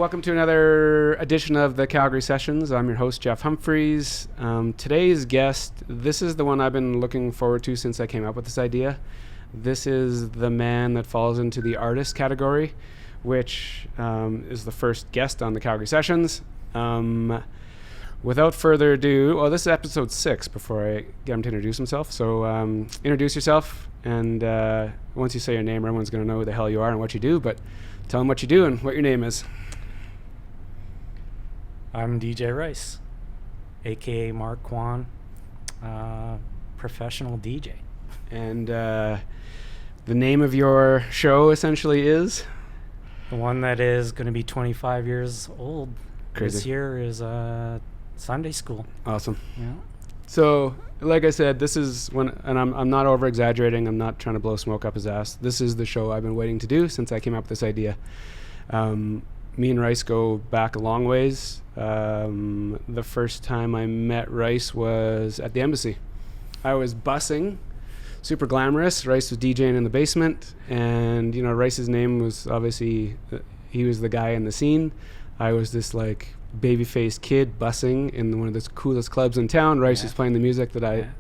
Welcome to another edition of the Calgary Sessions. I'm your host, Jeff Humphreys. Today's guest, this is the one I've been looking forward to since I came up with this idea. This is the man that falls into the artist category, which is the first guest on the Calgary Sessions. Without further ado, this is episode 6 before I get him to introduce himself. So introduce yourself, and once you say your name, everyone's going to know who the hell you are and what you do, but tell them what you do and what your name is. I'm DJ Rice, a.k.a. Mark Kwan, professional DJ. And the name of your show essentially is? The one that is going to be 25 years old this year is Sunday Skool. Awesome. Yeah. So, like I said, this is when, and I'm not over-exaggerating, I'm not trying to blow smoke up his ass. This is the show I've been waiting to do since I came up with this idea. Me and Rice go back a long ways. The first time I met Rice was at the embassy. I was bussing, super glamorous. Rice was DJing in the basement, and Rice's name was obviously he was the guy in the scene. I was this like baby-faced kid bussing in one of the coolest clubs in town. Rice was playing the music that I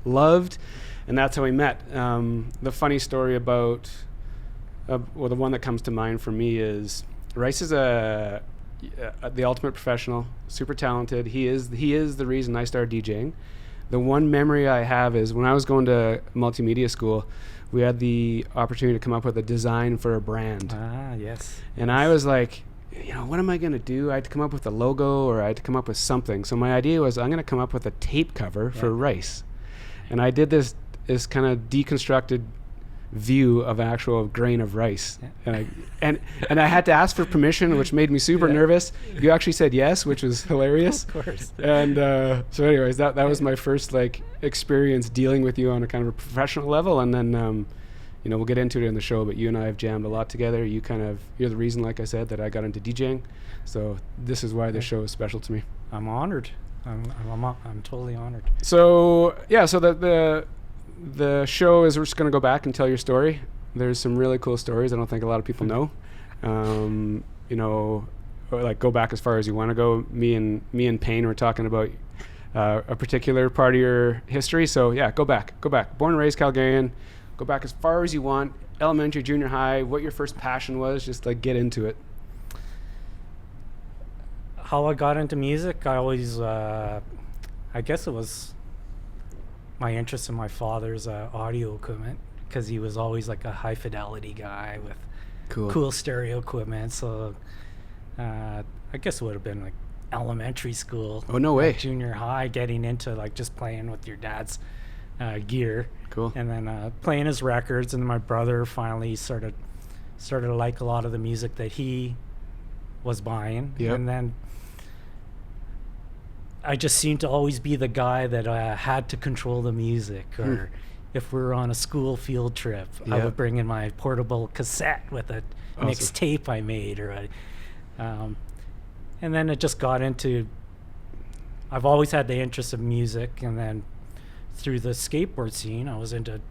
loved, and that's how we met. The funny story about the one that comes to mind for me is Rice is the ultimate professional, super talented. He is the reason I started DJing. The one memory I have is when I was going to multimedia school, we had the opportunity to come up with a design for a brand. Yes. And I was like, what am I going to do? I had to come up with a logo, or I had to come up with something. So my idea was I'm going to come up with a tape cover for Rice. And I did this kind of deconstructed view of an actual grain of rice, and I had to ask for permission, which made me super nervous. You actually said yes, which was hilarious. Of course. And so anyways, that was my first experience dealing with you on a kind of a professional level, and then we'll get into it in the show, but you and I have jammed a lot together. You're the reason, like I said, that I got into DJing, so this is why this show is special to me. I'm honored. I'm totally honored. So the show is, we're just going to go back and tell your story. There's some really cool stories I don't think a lot of people know. Go back as far as you want to go. Me and Payne were talking about a particular part of your history. So yeah, go back. Born and raised Calgarian. Go back as far as you want. Elementary, junior high, what your first passion was, just get into it. How I got into music, I always, I guess it was my interest in my father's audio equipment, because he was always like a high fidelity guy with cool stereo equipment. So I guess it would have been like elementary school. Oh, no way. Junior high, getting into just playing with your dad's gear. Cool. And then playing his records, and then my brother finally started to like a lot of the music that he was buying. Yep. And then I just seemed to always be the guy that had to control the music, or if we were on a school field trip, I would bring in my portable cassette with a mixed tape I made, and then it just got into, I've always had the interest of music, and then through the skateboard scene, I was into,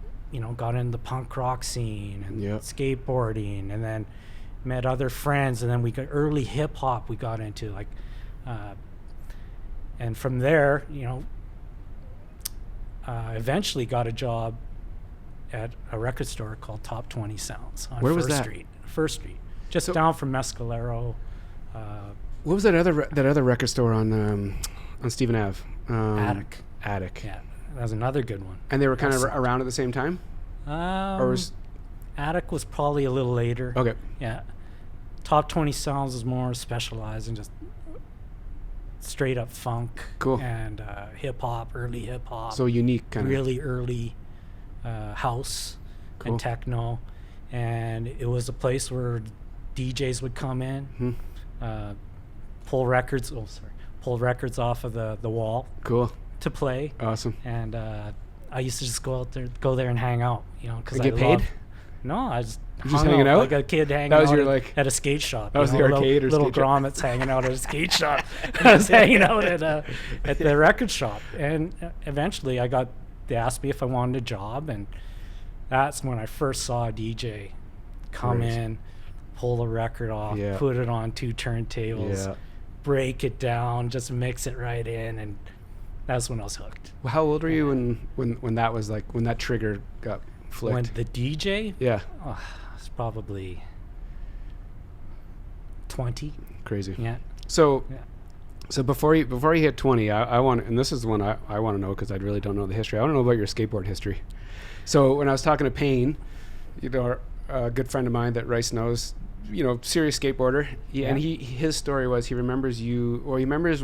got into the punk rock scene and skateboarding, and then met other friends, and then we got early hip hop we got into, and from there, eventually got a job at a record store called Top 20 Sounds on First Street, just down from Mescalero. What was that other record store on Stephen Ave? Attic. Yeah, that was another good one. And they were kind of around at the same time? Or was Attic was probably a little later. Okay. Yeah. Top 20 Sounds is more specialized in just straight up funk and hip hop, early hip hop. So unique, kind of. Really early house and techno, and it was a place where DJs would come in, pull records off of the wall. Cool. To play. Awesome. And I used to just go there and hang out, because I get paid? No, I was just hanging out like a kid hanging that was out your, at a skate shop. That was the arcade or little skate shop? grommets hanging out at a skate shop. I was hanging out at the record shop, and eventually they asked me if I wanted a job, and that's when I first saw a DJ come in pull the record off, Yeah. put it on 2 turntables, Yeah. break it down, just mix it right in, and that's when I was hooked. Well, how old were you when that was like, when that trigger got flicked? When the DJ, Yeah. oh, it's probably 20. Crazy. Yeah. So, Yeah. so before you hit 20, I want, and this is the one I want to know, because I really don't know the history. I want to know about your skateboard history. So when I was talking to Payne, you know, a good friend of mine that Rice knows, you know, serious skateboarder, and his story was he remembers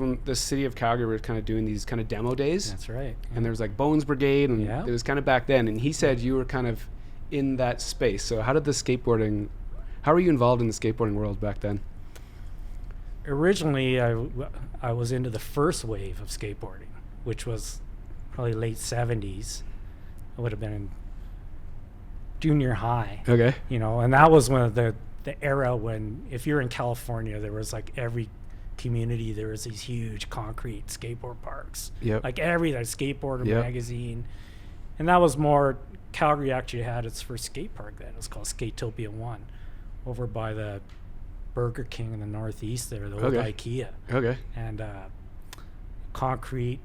when the city of Calgary was kind of doing these kind of demo days. That's right. And there was like Bones Brigade, and Yeah. it was kind of back then. And he said you were kind of in that space. So how were you involved in the skateboarding world back then? Originally, I was into the first wave of skateboarding, which was probably late 70s. I would have been in junior high. Okay. You know, and that was one of the era when, if you're in California, there was like every community, there was these huge concrete skateboard parks. Yep. Like every skateboarder Yep. magazine. And that was more, Calgary actually had its first skate park then. It was called Skatopia 1 over by the Burger King in the northeast there, the old IKEA. Okay. And concrete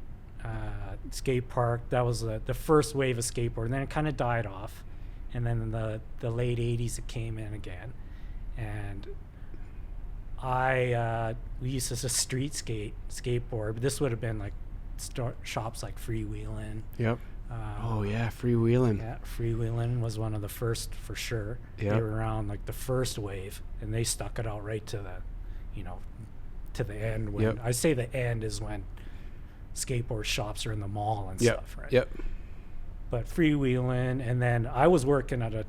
skate park. That was the first wave of skateboard. And then it kind of died off. And then in the late 80s, it came in again. And we used to just street skateboard. But this would have been like shops like Freewheelin'. Yep. Oh yeah, Freewheelin'. Yeah, Freewheelin' was one of the first for sure. Yep. They were around like the first wave, and they stuck it out right to the end. When Yep. I say the end is when skateboard shops are in the mall and Yep. stuff, right? Yep. But Freewheelin', and then I was working at a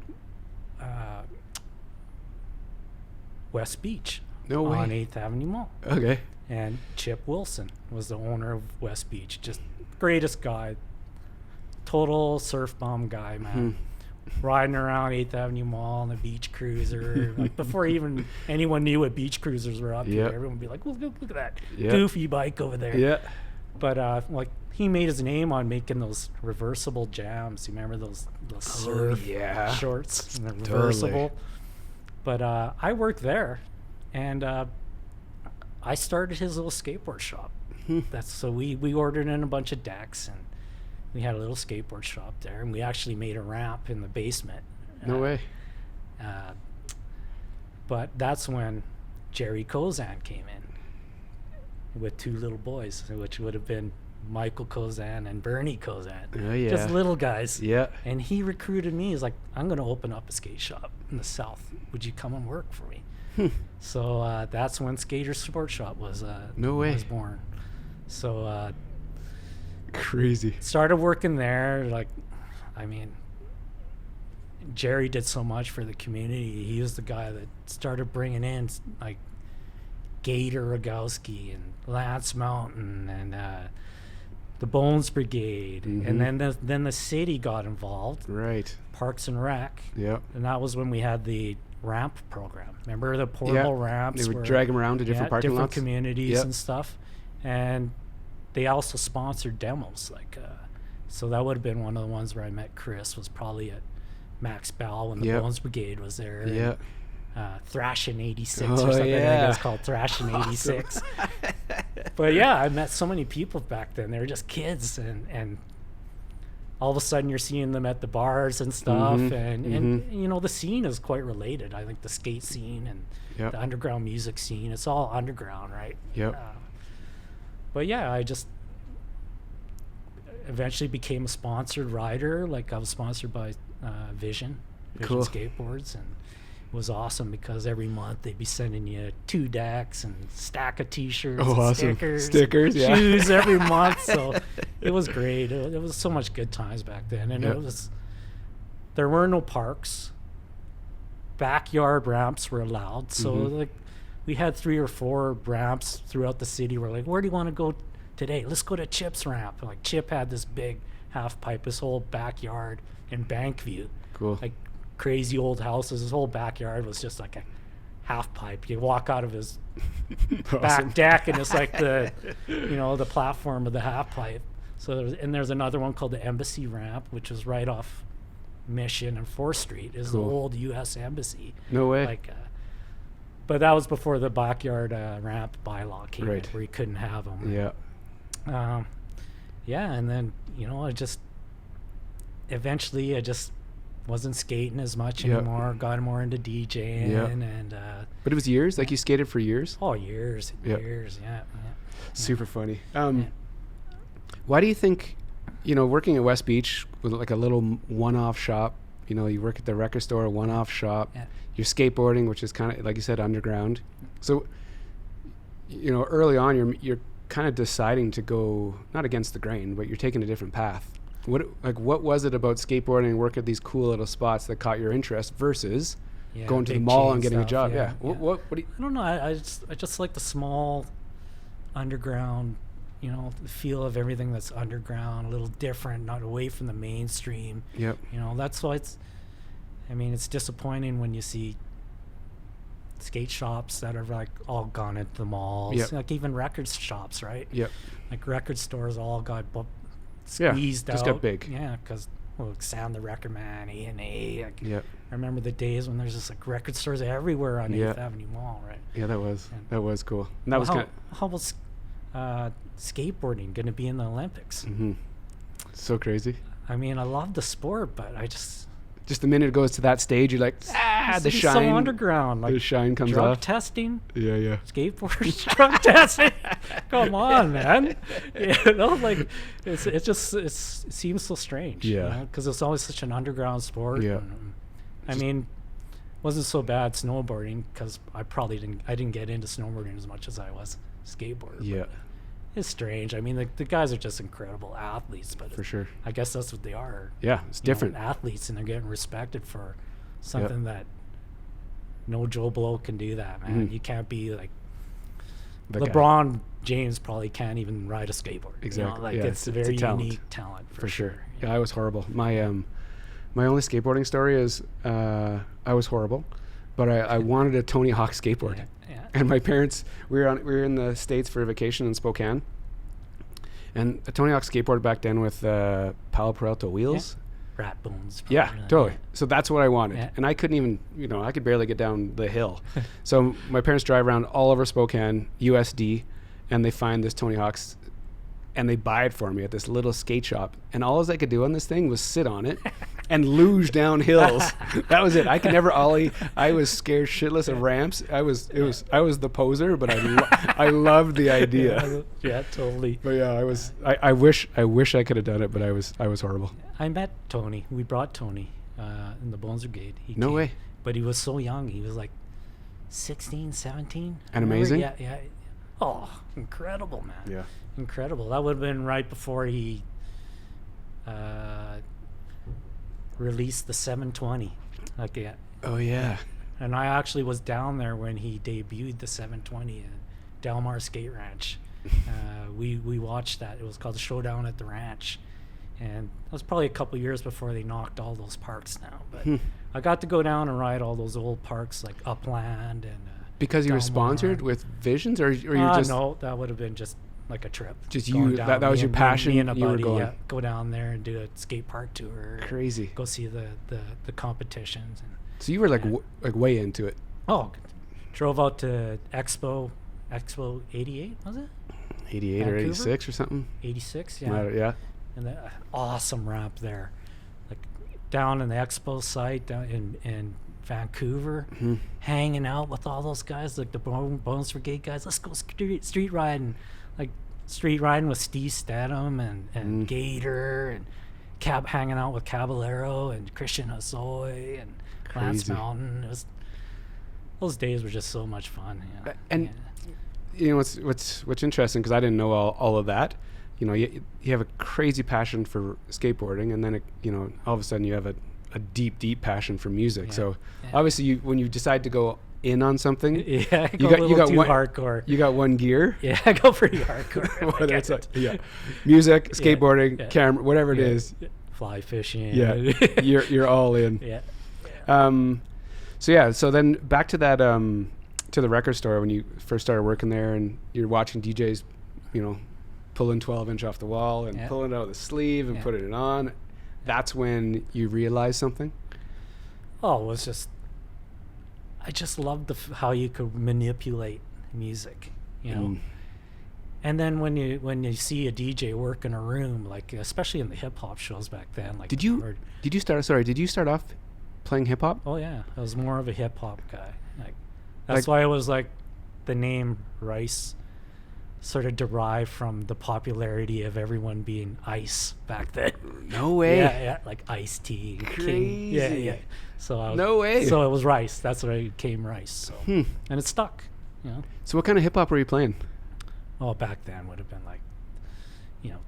West Beach No on way. 8th Avenue Mall. Okay. And Chip Wilson was the owner of West Beach. Just greatest guy. Total surf bum guy, man. Riding around 8th Avenue Mall on a beach cruiser. Like before even anyone knew what beach cruisers were up here, Yep. everyone would be like, look at that Yep. goofy bike over there. Yeah. But like he made his name on making those reversible jams. You remember those surf yeah. shorts? And they're Totally. reversible. But I worked there, and I started his little skateboard shop. So we ordered in a bunch of decks, and we had a little skateboard shop there, and we actually made a ramp in the basement. No way. But that's when Jerry Kozan came in with 2 little boys, which would have been Michael Kozan and Bernie Kozan. Oh yeah. Just little guys. Yeah. And he recruited me. He's like, I'm going to open up a skate shop in the South. Would you come and work for me? So that's when Skater Sport Shop was No way. was born. So Crazy. started working there. Like, I mean, Jerry did so much for the community. He was the guy that started bringing in like Gator Rogowski and Lance Mountain and the Bones Brigade, and then the city got involved, Right. Parks and Rec, Yep. and that was when we had the ramp program. Remember the portable ramps? They would where- drag them around to different parking different lots. communities Yep. and stuff, and they also sponsored demos. Like, so that would have been one of the ones where I met Chris. Was probably at Max Bell when the Yep. Bones Brigade was there. and, Yeah. Thrashin' 86 Oh, or something. I think it yeah. was called Thrashin' 86. But yeah, I met so many people back then. They were just kids, and all of a sudden you're seeing them at the bars and stuff, and you know, the scene is quite related. I think the skate scene and Yep. the underground music scene, it's all underground, right? Yep. But yeah, I just eventually became a sponsored rider. Like, I was sponsored by Vision Cool. Skateboards, and it was awesome because every month they'd be sending you 2 decks and stack of t-shirts Oh, and awesome. stickers, Yeah. shoes every month. So it was great. It was so much good times back then. And Yep. there were no parks. Backyard ramps were allowed. So like, we had 3 or 4 ramps throughout the city. We're like, where do you want to go today? Let's go to Chip's ramp. And like, Chip had this big half pipe, his whole backyard in Bankview. Cool. Like crazy old houses. His whole backyard was just like a half pipe. You walk out of his back deck, and it's like the platform of the half pipe. So there's another one called the Embassy Ramp, which was right off Mission and 4th Street. Is Cool. the old U.S. Embassy. No way. Like, But that was before the backyard ramp bylaw came in, Right. where you couldn't have them. Yeah. Yeah, and then, eventually I just wasn't skating as much Yep. anymore, got more into DJing, Yep. and But it was years? Like you skated for years? years and Yep. years, yeah. Super funny. Why do you think, working at West Beach with like a little one-off shop, you work at the record store, one-off shop, Yeah. you're skateboarding, which is kind of, like you said, underground. So, early on, you're kind of deciding to go, not against the grain, but you're taking a different path. What was it about skateboarding and work at these cool little spots that caught your interest versus going to the big mall chain and getting a stuff, job? Yeah. What do you, I don't know. I just like the small underground, the feel of everything that's underground, a little different, not away from the mainstream. Yep. That's why it's disappointing when you see skate shops that are like all gone into the malls. Yep. Like even record shops, right? Yep. Like record stores all got Yeah, squeezed out. just got big. Yeah, because Sam the Record Man, A&A. Like, Yep. I remember the days when there's just like record stores everywhere on Yeah. 8th Avenue Mall, right? Yeah, that was cool. And that Well, was kind how was skateboarding going to be in the Olympics? of so crazy. I mean, I love the sport, but I just The minute it goes to that stage, you're like, the it's shine. so underground. Like The shine comes drug off. testing, Yeah. skateboarders, drug testing. Come on, man. It seems so strange. Yeah. Because it's always such an underground sport. Yeah. And, I mean, wasn't so bad snowboarding because I didn't get into snowboarding as much as I was skateboarding. Yeah, It's strange. I mean, the guys are just incredible athletes, but for sure. I guess that's what they are. Yeah, it's different. Athletes, and they're getting respected for something that no Joe Blow can do that, man. You can't be like The guy. LeBron James probably can't even ride a skateboard. Exactly. Yeah, it's a it's a very talent. unique talent For sure. Yeah, I was horrible. My only skateboarding story is I was horrible, but I wanted a Tony Hawk skateboard. Yeah. And my parents, we were in the States for a vacation in Spokane, and a Tony Hawk skateboard back then with Palo Peralta wheels. Rat bones. Yeah, probably. totally. So that's what I wanted. Yeah. And I couldn't even, I could barely get down the hill. So my parents drive around all over Spokane, USD, and they find this Tony Hawk's, and they buy it for me at this little skate shop. And all I could do on this thing was sit on it and luge down hills. That was it. I could never ollie. I was scared shitless of ramps. I was the poser, but I loved the idea. Yeah, totally. But yeah, I wish I could have done it, but I was horrible. I met Tony. We brought Tony in the Bones Brigade. He No came, way. But he was so young. He was like 16, 17. And Remember? amazing? Yeah. Oh, incredible, man. Yeah. Incredible. That would have been right before he released the 720. Like, yeah. Oh yeah. And I actually was down there when he debuted the 720 in Delmar Skate Ranch. We watched that. It was called the Showdown at the Ranch. And that was probably a couple years before they knocked all those parks down. But I got to go down and ride all those old parks like Upland and Because you were Delmar. sponsored with Visions, or you just no, that would have been just like a trip. Just Going you- down, that was me your and- passion, Me and a you were buddy, going. yeah, go down there and do a skate park tour. crazy. Go see the competitions. And, So you were like Yeah. like way into it. drove out to Expo 88, was it? 88 or Vancouver? 86 or something. 86, Yeah. yeah. Yeah. And the awesome ramp there. Like down in the Expo site down in Vancouver, hanging out with all those guys, like the Bones Brigade guys. Let's go street riding. Like street riding with Steve Stedham and Gator and hanging out with Caballero and Christian Hosoi and Lance Crazy. Mountain. Those days were just so much fun. Yeah. And you know what's interesting, because I didn't know all of that. You have a crazy passion for skateboarding, and then all of a sudden you have a deep passion for music. Yeah. So Yeah. obviously when you decide to go in on something, Yeah, you got too one hardcore. You got one gear. Yeah, I go pretty hardcore. Whether it's music, skateboarding, yeah. camera, whatever it is. Fly fishing. Yeah, you're all in. Yeah. So then back to that to the record store when you first started working there, and you're watching DJs, pulling 12-inch off the wall and pulling it out of the sleeve and putting it on. That's when you realize something. Oh, it was just. I just loved how you could manipulate music, you know. And then when you see a DJ work in a room, like especially in the hip hop shows back then, like did you start off playing hip hop? Oh yeah, I was more of a hip hop guy. Like that's why it was like the name Rice sort of derived from the popularity of everyone being Ice back then. No way. Yeah, like Ice-T, King. Yeah. So no way. So it was Rice. That's why it became Rice. So and it stuck. You know. So what kind of hip hop were you playing? Oh, back then would have been like, you know,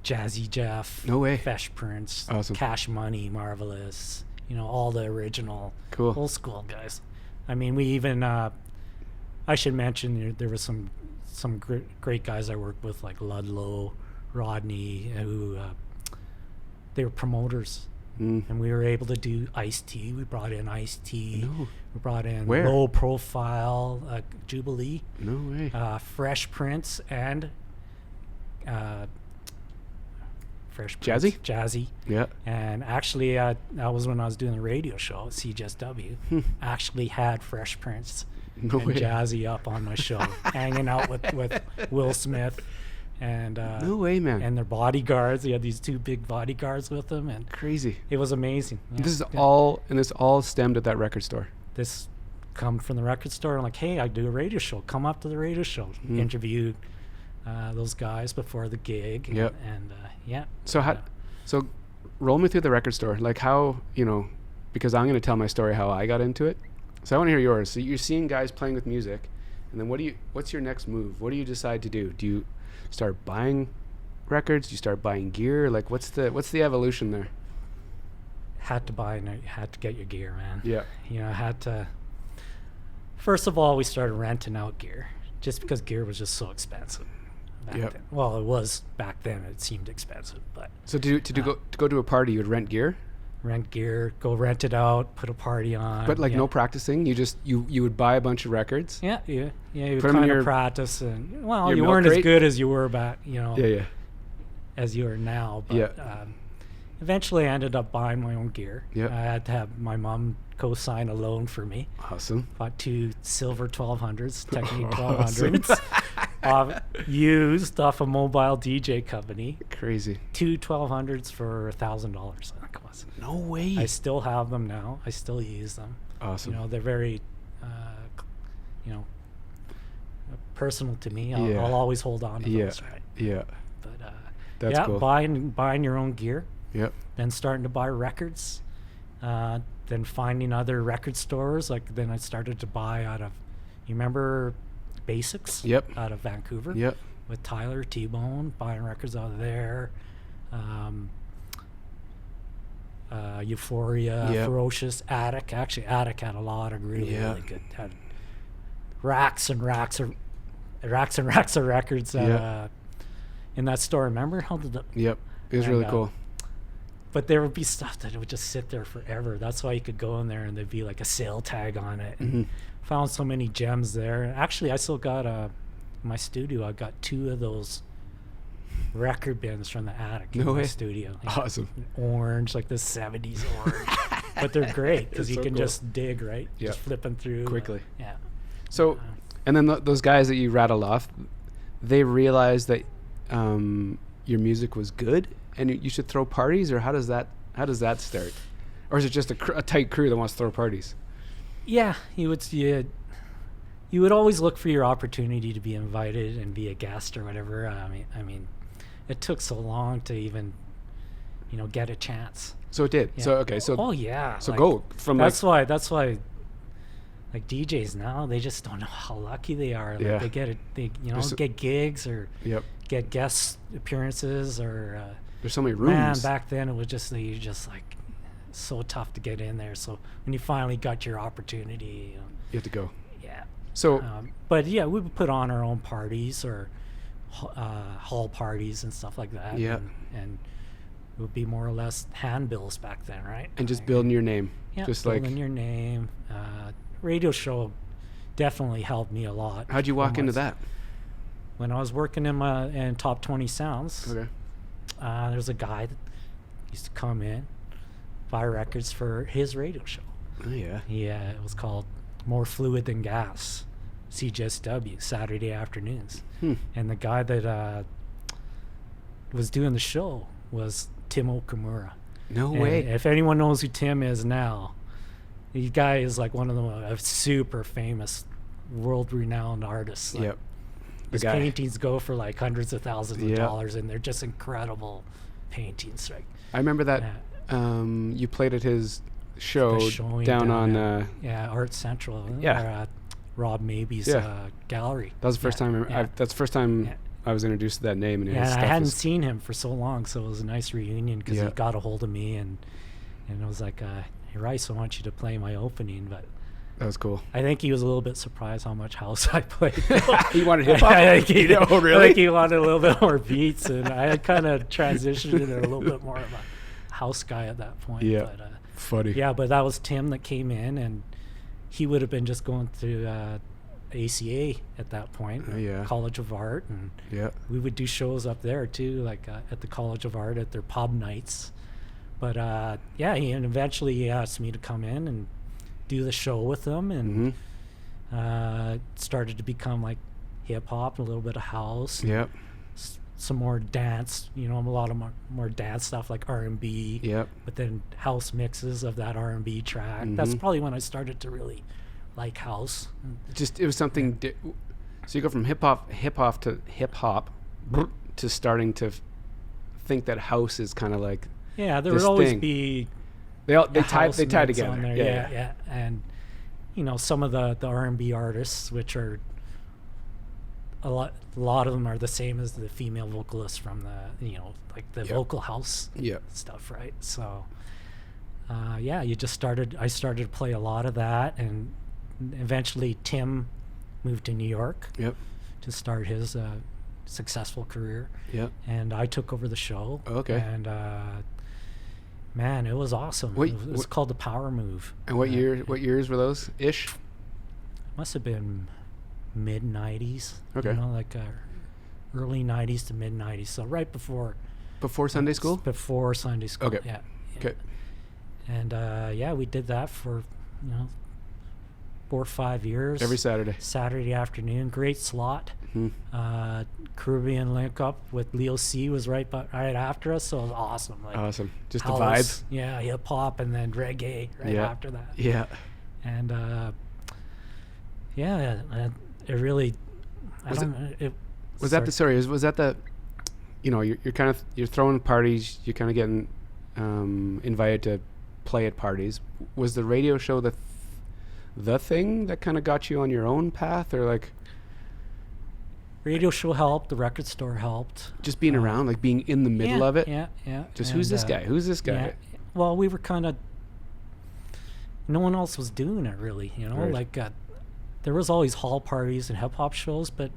Jazzy Jeff. No way. Fresh Prince. Awesome. Cash Money, Marvelous. You know, all the original old school guys. I mean, we even I should mention there was some great guys I worked with, like Ludlow, Rodney, who they were promoters. And we were able to do Ice-T. We brought in Ice-T. No. We brought in Where? Low Profile, Jubilee. No way. Fresh Prince and Fresh Prince. Jazzy. Yeah. And actually, that was when I was doing the radio show at CJSW. Actually had Fresh Prince and Jazzy up on my show, hanging out with Will Smith. And no way, man. And their bodyguards. He had these 2 big bodyguards with them, and crazy. It was amazing. Yeah. This all stemmed at that record store. This come from the record store. I'm like, hey, I do a radio show. Come up to the radio show. Interviewed those guys before the gig. Yep. And yeah. So roll me through the record store. Like how, you know, because I'm going to tell my story how I got into it. So I want to hear yours. So you're seeing guys playing with music, and then what's your next move? What do you decide to do? Do you start buying records? Do you start buying gear? Like what's the evolution there? Had to get your gear, man. Yeah. You know, I had to. First of all, we started renting out gear, just because gear was just so expensive back then. Well, it was back then. It seemed expensive, but. So to go to a party, you would rent gear? Rent gear, go rent it out, put a party on. But like no practicing, you would buy a bunch of records. Yeah. You would kind of practice, and you weren't crate? as good as you were back, you know. Yeah. As you are now, but eventually I ended up buying my own gear. Yeah. I had to have my mom co-sign a loan for me. Awesome. Bought 2 silver 1200s, Technique 1200s, used off a mobile DJ company. Crazy. 2 1200s for $1,000. No way. I still have them now. I still use them. Awesome. You know, they're very, you know, personal to me. I'll always hold on to those, right? Yeah. But that's cool. Buying your own gear. Yep. Then starting to buy records. Then finding other record stores. Like then I started to buy out of, you remember Basics? Yep. Out of Vancouver. Yep. With Tyler T-Bone, buying records out of there. Euphoria, Ferocious, Attic. Actually, Attic had a lot of really good. Had racks and racks of records in that store. Remember? Yep. It was really cool. But there would be stuff that would just sit there forever. That's why you could go in there and there'd be like a sale tag on it. And found so many gems there. Actually, I still got in my studio. I got 2 of those record bins from the Attic in my studio. Awesome. Orange, like the 70s orange. But they're great because you can just dig, right? Yeah. Just flipping through. Quickly. Yeah. So, and then those guys that you rattled off, they realized that your music was good and you should throw parties, or how does that start? Or is it just a tight crew that wants to throw parties? Yeah, you would always look for your opportunity to be invited and be a guest or whatever. I mean, it took so long to even, you know, get a chance. So it did. Yeah. So okay. So oh yeah. So like, go from that's why like DJs now, they just don't know how lucky they are. Like they get gigs or get guest appearances or. There's so many rooms. Man, back then it was just like so tough to get in there. So when you finally got your opportunity, you have to go. Yeah. So, but yeah, we would put on our own parties or hall parties and stuff like that. Yeah. And it would be more or less handbills back then, right? And just building your name. Yeah, just building your name. Radio show definitely helped me a lot. How'd you walk into that? When I was working in Top 20 Sounds. Okay. There's a guy that used to come in, buy records for his radio show. Oh yeah. Yeah, it was called More Fluid Than Gas, CJSW, Saturday afternoons. And the guy that was doing the show was Tim Okamura. No way. If anyone knows who Tim is now, the guy is like one of the super famous, world-renowned artists. Like, Yep. his guy. paintings go for like hundreds of thousands of dollars, and they're just incredible paintings. Right? I remember that you played at his show down on Art Central. Yeah. Or, Rob Maybe's gallery. that was the first time that's the first time I was introduced to that name, and his I stuff hadn't was, seen him for so long, so it was a nice reunion because he got a hold of me and I was like, hey Rice, I want you to play my opening. But that was cool. I think he was a little bit surprised how much house I played. He wanted hip hop. I think he, oh, really? I think he wanted a little bit more beats, and I had kind of transitioned into a little bit more of a house guy at that point. Yeah. But, Funny. yeah, but that was Tim that came in, and he would have been just going through ACA at that point, College of Art, and we would do shows up there too, like at the College of Art at their pub nights. But and eventually he asked me to come in and do the show with them, and started to become like hip hop and a little bit of house. Yep. Some more dance, a lot of more dance stuff like R&B. Yep. But then house mixes of that R&B track. That's probably when I started to really like house. Just it was something. So you go from hip hop to hip hop to starting to think that house is kind of like there would always be they tie together. Yeah. And some of the R&B artists, which are a lot of them are the same as the female vocalists from the like the vocal house stuff, right? So I started to play a lot of that, and eventually Tim moved to New York to start his successful career, and I took over the show. And man, it was awesome. It was called The Power Move. And what years were those ish? Must have been mid 90s. Like early 90s to mid 90s. So right before Sunday Skool? Before Sunday Skool. Okay. Yeah. Okay. And we did that for 4 or 5 years. Every Saturday afternoon. Great slot. Caribbean link up with Leo C was right after us, so it was awesome. Like awesome. Just house, the vibe. Hip hop and then reggae after that. Yeah. And it really was that the you're throwing parties, you're kind of getting invited to play at parties. Was the radio show the thing that kind of got you on your own path, or like radio show helped, the record store helped, just being around, like being in the middle of it? Just who's this guy? Well, we were kind of, no one else was doing it really, right. Like there was always hall parties and hip hop shows, but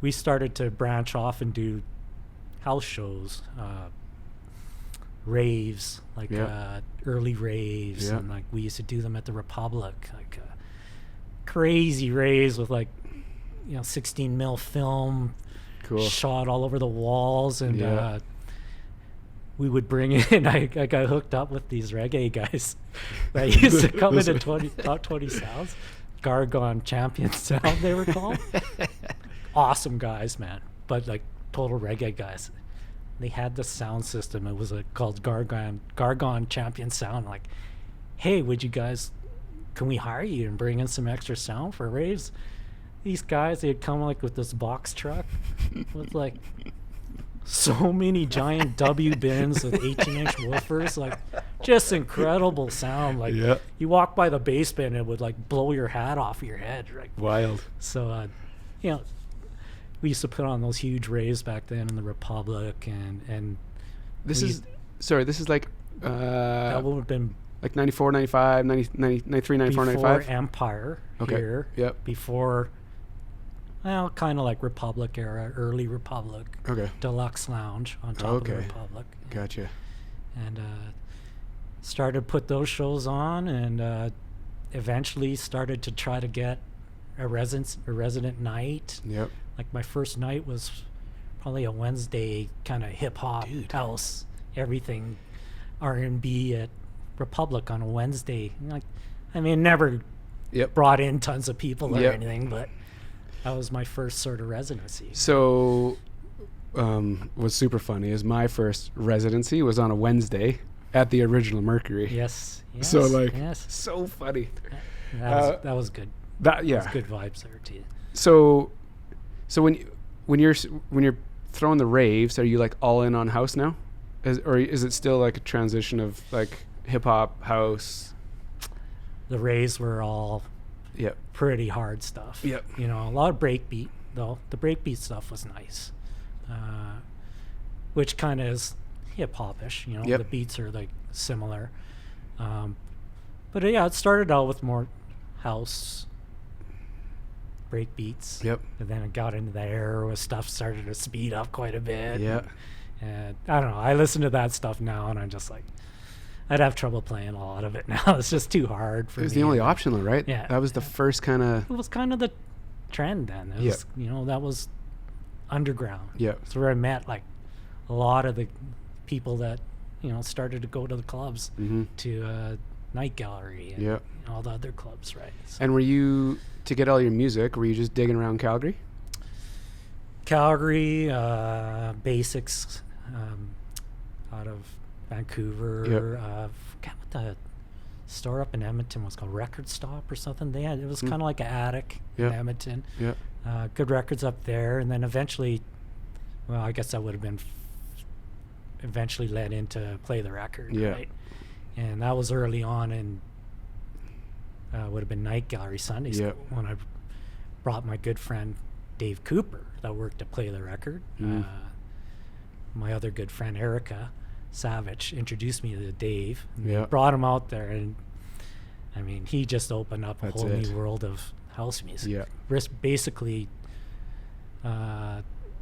we started to branch off and do house shows, raves, like early raves, and like we used to do them at the Republic, like crazy raves with like 16 mil film, shot all over the walls, and we would bring in. I got hooked up with these reggae guys that used to come into Top 20 Sounds. Gargon Champion Sound, they were called. Awesome guys, man, but like total reggae guys. They had the sound system. It was called Gargon Champion Sound. Like, hey, can we hire you and bring in some extra sound for raves? These guys, they'd come like with this box truck with like so many giant W bins with 18-inch woofers, like just incredible sound. Like you walk by the bass bin, it would like blow your hat off your head. Like wild. So, we used to put on those huge raves back then in the Republic, and this is like that would have been like 94, 95, 90, 93, 94, 95. Before Empire here. Yep. Before, well, kind of like Republic era, early Republic. Okay. Deluxe Lounge on top of the Republic. Gotcha. And started to put those shows on, and eventually started to try to get a resident night. Yep. Like my first night was probably a Wednesday kind of hip hop house, everything R&B at Republic on a Wednesday. Like, I mean, never brought in tons of people or Yep. anything, but that was my first sort of residency. So, what's super funny is my first residency was on a Wednesday at the original Mercury. Yes. So like, yes. so funny. That was good. That That was good vibes there too. So when you're throwing the raves, are you like all in on house now, or is it still like a transition of like hip hop, house? The raves were all Yep. pretty hard stuff. Yep. You know, a lot of breakbeat though. The breakbeat stuff was nice, which kind of is hip hopish. You know, Yep. the beats are like similar, but yeah, it started out with more house breakbeats. Yep. And then it got into the era where stuff started to speed up quite a bit. Yeah. And I don't know. I listen to that stuff now, and I'm just like, I'd have trouble playing a lot of it now. It's just too hard for me. It was the only option though, right? Yeah. That was the first kind of. It was kind of the trend then. It was, you know, that was underground. Yeah. It's where I met like a lot of the people that, you know, started to go to the clubs, Mm-hmm. to Night Gallery and Yeah. all the other clubs, right? So And were you, to get all your music, were you just digging around Calgary? Calgary, Basics, out of Vancouver. Forget what the store up in Edmonton was called, Record Stop or something. It was kind of like an attic in Edmonton. Yeah. Good records up there, and then eventually, well, I guess that would have been eventually led into Play the Record, Yeah. right? And that was early on in would have been Night Gallery Sunday School, when I brought my good friend Dave Cooper that worked at Play the Record. My other good friend Erica Savage introduced me to Dave. And brought him out there, and I mean, he just opened up a whole new world of house music. Yeah. Basically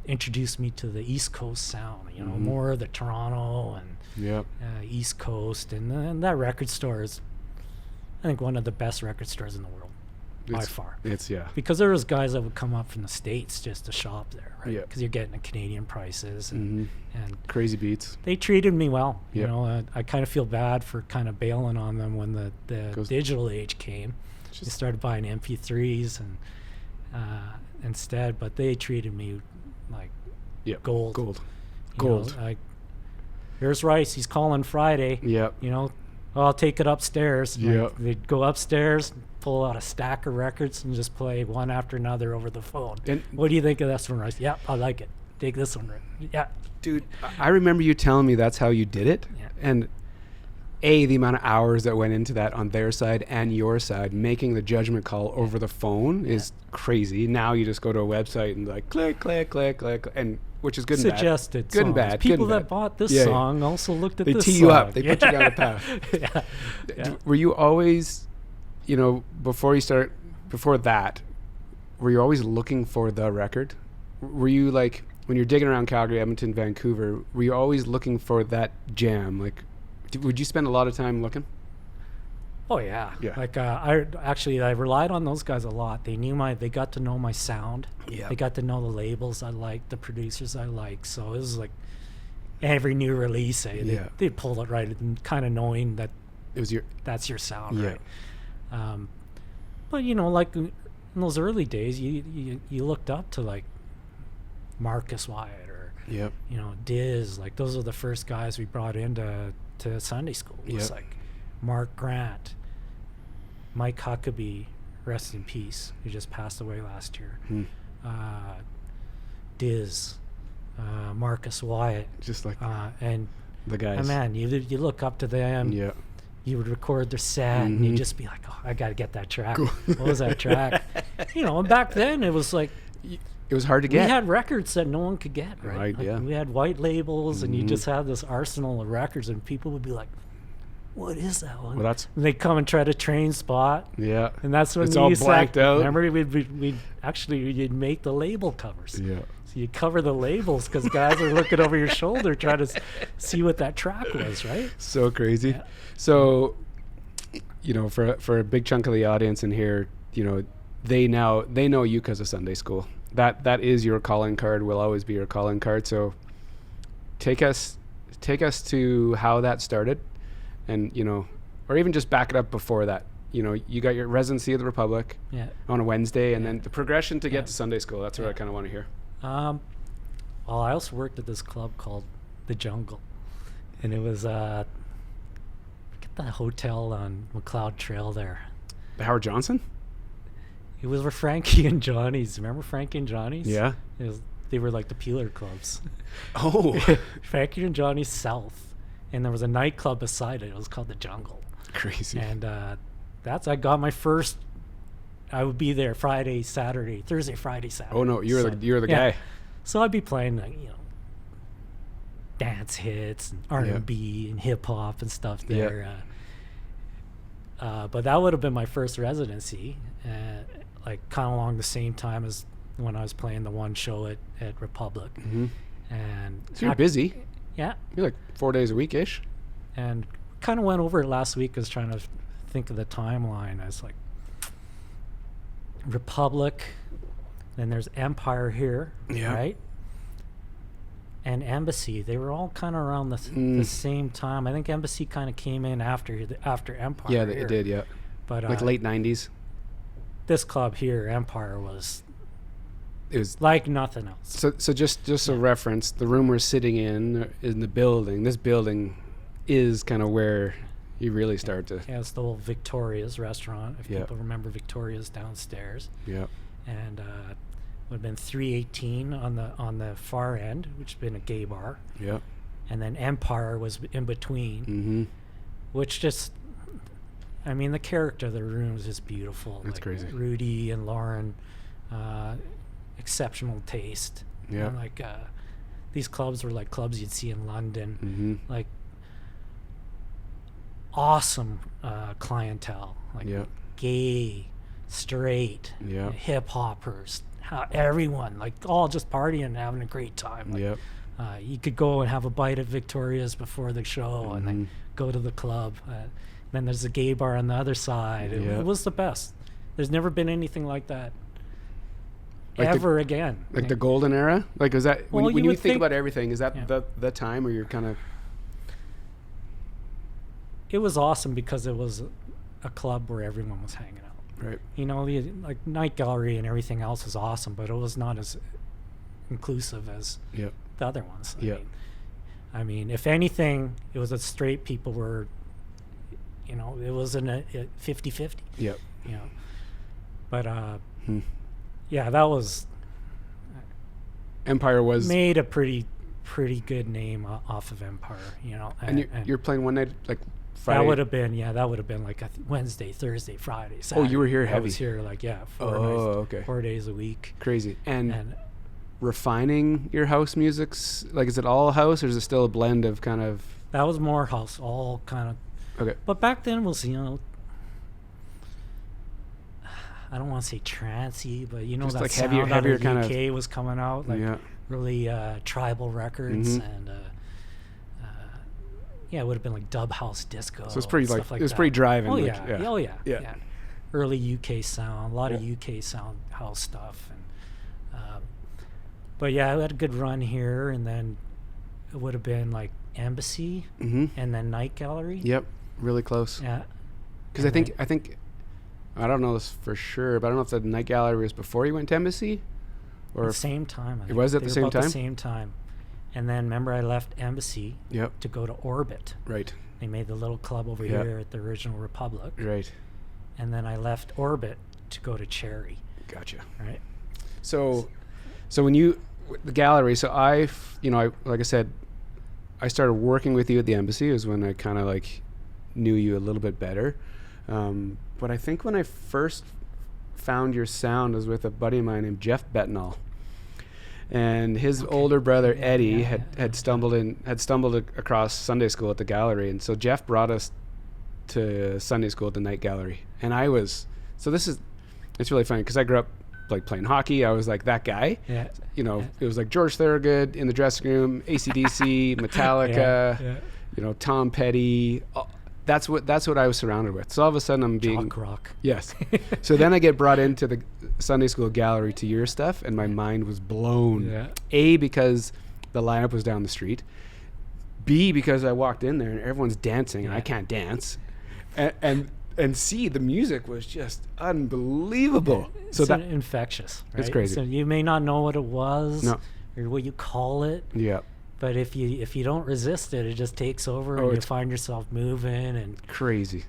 introduced me to the East Coast sound, you know, more of the Toronto and East Coast, and that record store is, I think, one of the best record stores in the world by far. Because there was guys that would come up from the States just to shop there, right? Yeah. Because you're getting the Canadian prices and crazy beats. they treated me well. You know, I kind of feel bad for kind of bailing on them when the digital age came. They started buying MP3s and instead, but they treated me like gold. You know, like, here's Rice. He's calling Friday. Yeah. You know, I'll take it upstairs. Yeah. Like, they'd go upstairs, pull out a stack of records, and just play one after another over the phone. And what do you think of this one, Rice? Yeah, I like it. Take this one, Rice. Yeah. Dude, I remember you telling me that's how you did it. Yeah. And the amount of hours that went into that on their side and your side, making the judgment call over the phone is crazy. Now you just go to a website and like click, click, click, click, and which is good and bad. Suggested Good and songs. bad. People good and that bad. bought this song also looked at they this tee song. you up. They put you down the path. Yeah. Were you always, you know, before that, were you always looking for the record? Were you like, when you're digging around Calgary, Edmonton, Vancouver, were you always looking for that jam? Like, would you spend a lot of time looking? Oh yeah. Yeah. Like I relied on those guys a lot. They got to know my sound. Yeah. They got to know the labels I liked, the producers I liked. So it was like every new release, they'd pull it right, and kind of knowing that It was that's your sound, right? But you know, like in those early days, you looked up to like Marcus Wyatt or you know, Diz. Like those are the first guys we brought into Sunday School. It was like Mark Grant, Mike Huckabee, rest in peace, who just passed away last year. Diz, Marcus Wyatt, just like and the guys. and man, you look up to them. Yeah. You would record their set, and you'd just be like, "Oh, I got to get that track." What was that track? You know, and back then it was like, it was hard to get. we had records that no one could get, right? Right, Like, yeah. we had white labels, and you just had this arsenal of records, and people would be like, "What is that one?" Well, that's And they'd come and try to train spot, yeah. and that's when It's we all used to blanked out. Remember, you'd make the label covers. Yeah. So you cover the labels because guys are looking over your shoulder trying to see what that track was, right? So crazy. Yeah. So, you know, for a big chunk of the audience in here, you know, they know you because of Sunday School. That is your calling card. Will always be your calling card. So, take us to how that started, and you know, or even just back it up before that. you got your residency of the Republic on a Wednesday, and then the progression to get to Sunday Skool. That's what I kind of want to hear. Well, I also worked at this club called The Jungle, and it was forget the hotel on McLeod Trail there. The Howard Johnson? It was where Frankie and Johnny's. Remember Frankie and Johnny's? Yeah. They were like the Peeler clubs. Oh. Frankie and Johnny's South, and there was a nightclub beside it. It was called The Jungle. Crazy. And I got my first. I would be there Thursday, Friday, Saturday. Oh no, you're the guy. So I'd be playing dance hits and R&B and hip hop and stuff there. But that would have been my first residency, kind of along the same time as when I was playing the one show at Republic. Mm-hmm. And so you're busy. Yeah. You're like 4 days a week-ish. And kind of went over it last week. I was trying to think of the timeline. I was like, Republic, then there's Empire here, right? And Embassy. They were all kind of around the same time. I think Embassy kind of came in after Empire. Yeah, it did. Yeah, but like late '90s. This club here, Empire, it was like nothing else. So just a reference. The room we're sitting in the building. This building is kind of where you really start to. Yeah, it's the old Victoria's restaurant. If people remember Victoria's downstairs. Yeah. And would have been 318 on the far end, which had been a gay bar. Yeah. And then Empire was in between, mm-hmm. which just, I mean, the character of the room was just beautiful. That's crazy. Rudy and Lauren, exceptional taste. Yeah. And these clubs were like clubs you'd see in London. Mm-hmm. Like awesome clientele, gay, straight, hip hoppers, everyone, all just partying and having a great time. You could go and have a bite at Victoria's before the show, and then go to the club. Then there's a gay bar on the other side. It was the best. There's never been anything like that ever again. Like the golden era? Like, is that when you think about everything? Is that the time where you're kind of? It was awesome because it was a club where everyone was hanging out. Right. Like Night Gallery and everything else was awesome, but it was not as inclusive as the other ones. I mean, if anything, it was that straight people were, it was in a 50-50. Yep. But that was. Empire was made a pretty good name off of Empire. And you're playing one night like. Friday? That would have been like Wednesday, Thursday, Friday, Saturday. Oh, you were here heavy. I was here 4 days a week. Crazy. And refining your house music's, is it all house or is it still a blend of kind of? That was more house, all kind of. Okay. But back then was, I don't want to say trancey, but just that like sound heavier out of kind UK of was coming out, really tribal records and. It would have been like dub house disco. So it's pretty stuff it was pretty driving. Oh yeah. Early UK sound, a lot of UK sound house stuff, and but I had a good run here, and then it would have been like Embassy, and then Night Gallery. Yep, really close. Yeah, because I think I don't know this for sure, but I don't know if the Night Gallery was before you went to Embassy, or at the same time. It was at the same time. The same time. And then remember, I left Embassy to go to Orbit. Right. They made the little club over here at the original Republic. Right. And then I left Orbit to go to Cherry. Gotcha. Right. So when the gallery, so I like I said, I started working with you at the Embassy is when I kind of knew you a little bit better. But I think when I first found your sound was with a buddy of mine named Jeff Bettenall. And his older brother Eddie had stumbled across Sunday Skool at the gallery, and so Jeff brought us to Sunday Skool at the Night Gallery. And it's really funny because I grew up playing hockey. I was like that guy. It was like George Thorogood in the dressing room, AC/DC, Metallica, Tom Petty. That's what I was surrounded with. So all of a sudden I'm being Jock rock. Yes. So then I get brought into the Sunday Skool gallery to your stuff, and my mind was blown. Yeah. A, because the lineup was down the street. B, because I walked in there and everyone's dancing and I can't dance. And and C, the music was just unbelievable. It's so that infectious, right? It's crazy. So you may not know what it was No. or what you call it. Yeah. But if you don't resist it, it just takes over, and you find yourself moving and crazy.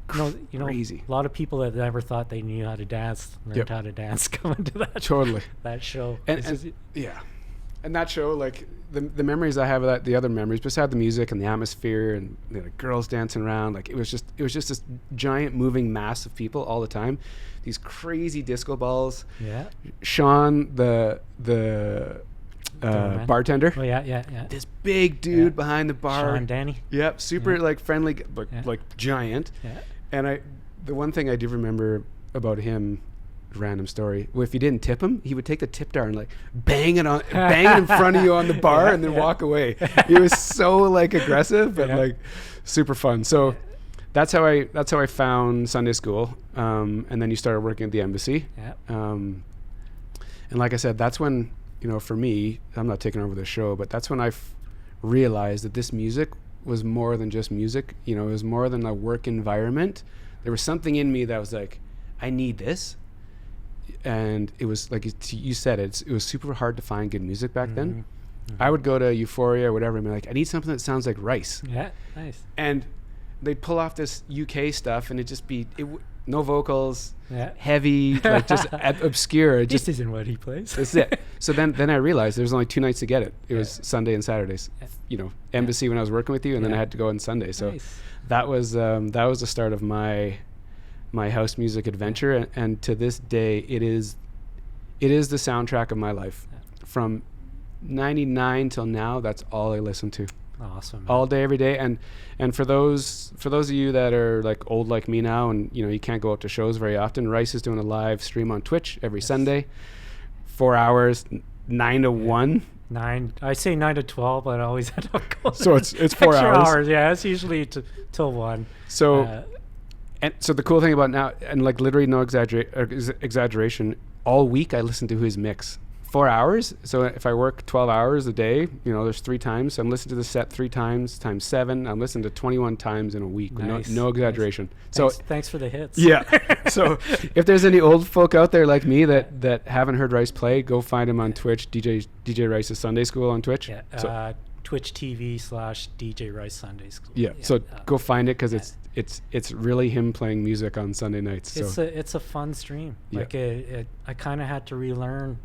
Crazy. A lot of people that never thought they knew how to dance learned how to dance coming to that Totally. that show. And yeah, and that show, like the memories I have of that, the other memories beside the music and the atmosphere and girls dancing around, like it was just this giant moving mass of people all the time, these crazy disco balls. Yeah. Sean, the bartender. Oh yeah. This big dude behind the bar. Sean Danny. Yep, super like friendly, like giant. Yeah. And the one thing I do remember about him, random story, well, if you didn't tip him, he would take the tip jar and like bang it in front of you on the bar and then walk away. He was so like aggressive, but like super fun. So that's how I found Sunday Skool. And then you started working at the embassy. Yeah. And like I said, that's when, for me, I'm not taking over the show, but that's when I realized that this music was more than just music. It was more than a work environment. There was something in me that was like, I need this. And it was like you said, it was super hard to find good music back then. Mm-hmm. I would go to Euphoria or whatever and be like, I need something that sounds like Rice. Yeah, nice. And they'd pull off this UK stuff and it'd just be no vocals, heavy, like just obscure. This isn't what he plays. That's it. So then I realized there was only 2 nights to get it. It was Sunday and Saturdays. Embassy when I was working with you, and then I had to go on Sunday. So that was the start of my house music adventure, and to this day it is the soundtrack of my life. From 99 till now, that's all I listen to. Awesome, man. All day, every day. And for those of you that are like old like me now, and you can't go out to shows very often, Rice is doing a live stream on Twitch every Sunday, 4 hours, 9 to 1. 9. I say 9 to 12, but I always end up going. So it's 4 hours. Yeah, it's usually till 1. So and so the cool thing about now, and like literally no exaggeration, all week I listen to his mix. 4 hours. So if I work 12 hours a day, there's 3 times. So I'm listening to the set 3 times 7. I'm listening to 21 times in a week. Nice. No exaggeration. Nice. Thanks for the hits. Yeah. So if there's any old folk out there like me that haven't heard Rice play, go find him on Twitch. DJ Rice's Sunday Skool on Twitch. Yeah. So, Twitch TV/DJ Rice Sunday Skool. Yeah. So go find it, because it's really him playing music on Sunday nights. It's a fun stream. Like I kind of had to relearn.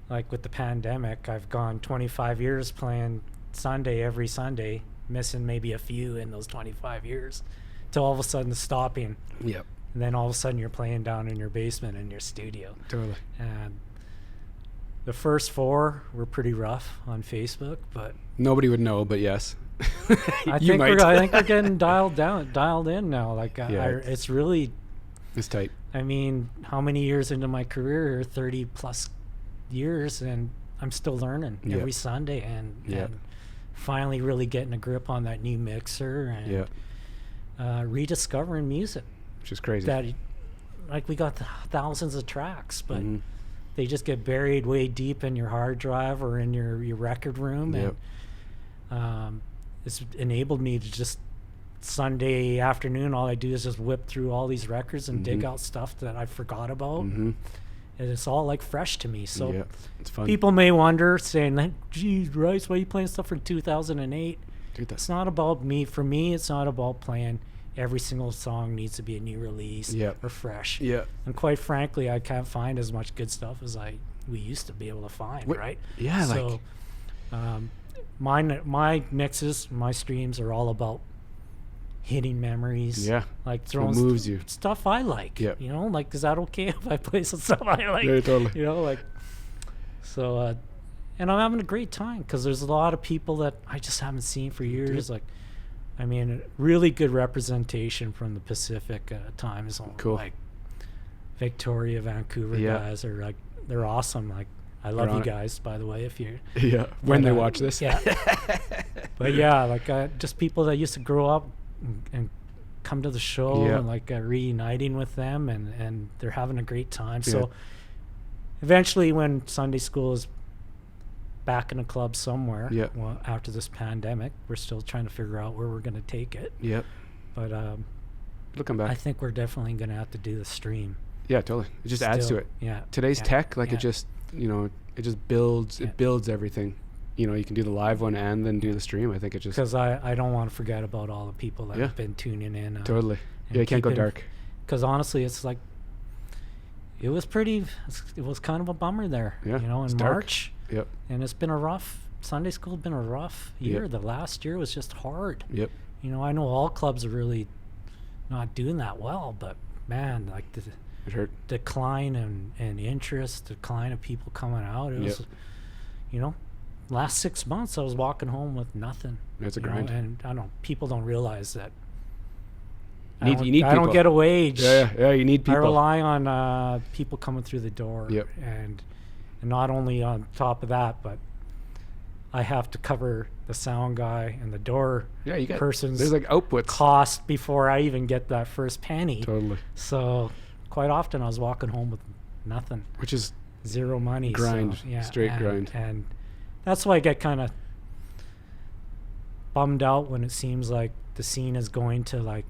Like with the pandemic, I've gone 25 years playing Sunday every Sunday, missing maybe a few in those 25 years, to all of a sudden stopping. Yep. And then all of a sudden you're playing down in your basement in your studio. Totally. And the first 4 were pretty rough on Facebook, but nobody would know. But yes, I think we're getting dialed in now. Like it's tight. I mean, how many years into my career? 30 plus years, and I'm still learning every Sunday, and finally really getting a grip on that new mixer and rediscovering music, which is crazy. That like we got thousands of tracks, but they just get buried way deep in your hard drive or in your record room, and it's enabled me to just Sunday afternoon, all I do is just whip through all these records and dig out stuff that I forgot about. And it's all like fresh to me. So it's fun. People may wonder, saying like, geez, Rice, why are you playing stuff from 2008? Dude, it's not about me. For me, it's not about playing every single song needs to be a new release or fresh. And quite frankly, I can't find as much good stuff as we used to be able to find, right? Yeah. So my mixes, my streams are all about hitting memories, like throwing moves you stuff I like. Like, is that okay if I play some stuff I like? Yeah, totally. So and I'm having a great time, because there's a lot of people that I just haven't seen for years. Like, I mean, really good representation from the Pacific time zone. Cool. Like Victoria, Vancouver guys are like, they're awesome. Like, I love you guys, by the way, if you're when they watch this. But like just people that used to grow up and come to the show, and like reuniting with them, and they're having a great time. So eventually, when Sunday Skool is back in a club somewhere, well, after this pandemic, we're still trying to figure out where we're going to take it. But It'll come back. I think we're definitely going to have to do the stream. Yeah, totally. It just adds to Still, it. Yeah. Today's yeah, tech, like yeah. it just, you know, it just builds. Yeah. It builds everything. You know, you can do the live one and then do the stream. I think it just Because I don't want to forget about all the people that Yeah. have been tuning in. totally. and Yeah, you can't go keeping- dark. Because honestly, it's like, it was kind of a bummer there, Yeah, you know, it's in dark. March. Yep. And it's been a rough, Sunday School been a rough year. Yep. The last year was just hard. Yep. You know, I know all clubs are really not doing that well, but man, like the It hurt. decline and interest, decline of people coming out. It was, Yep. you know, last 6 months I was walking home with nothing. It's a you know, grind. and I don't. People don't realize that. You need I don't people. get a wage. Yeah. You need I people. rely on people coming through the door. Yep. And not only on top of that, but I have to cover the sound guy and the door Yeah, you got. person's There's like outputs. cost before I even get that first penny. Totally. So quite often I was walking home with nothing, Which is zero money. Grind, So, yeah, straight and, grind. And that's why I get kind of bummed out when it seems like the scene is going to like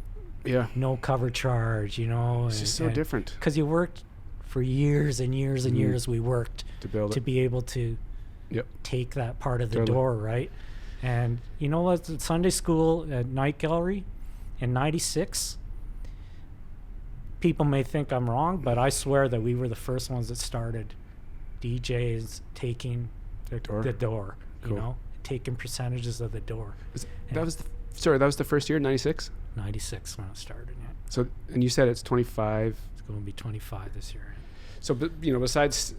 yeah. no cover charge, you know. It's just so different Because you worked for years and years and Mhm. years. We worked to build to it. be able to Yep. take that part of the Totally. door, right? And you know what? At Sunday School at Night Gallery in '96, people may think I'm wrong, but I swear that we were the first ones that started DJs taking the door, Cool. you know, taking percentages of the door. That was the first year, 96. '96 when it started. Yeah. So, and you said it's 25. It's going to be 25 this year. So, but, you know, besides,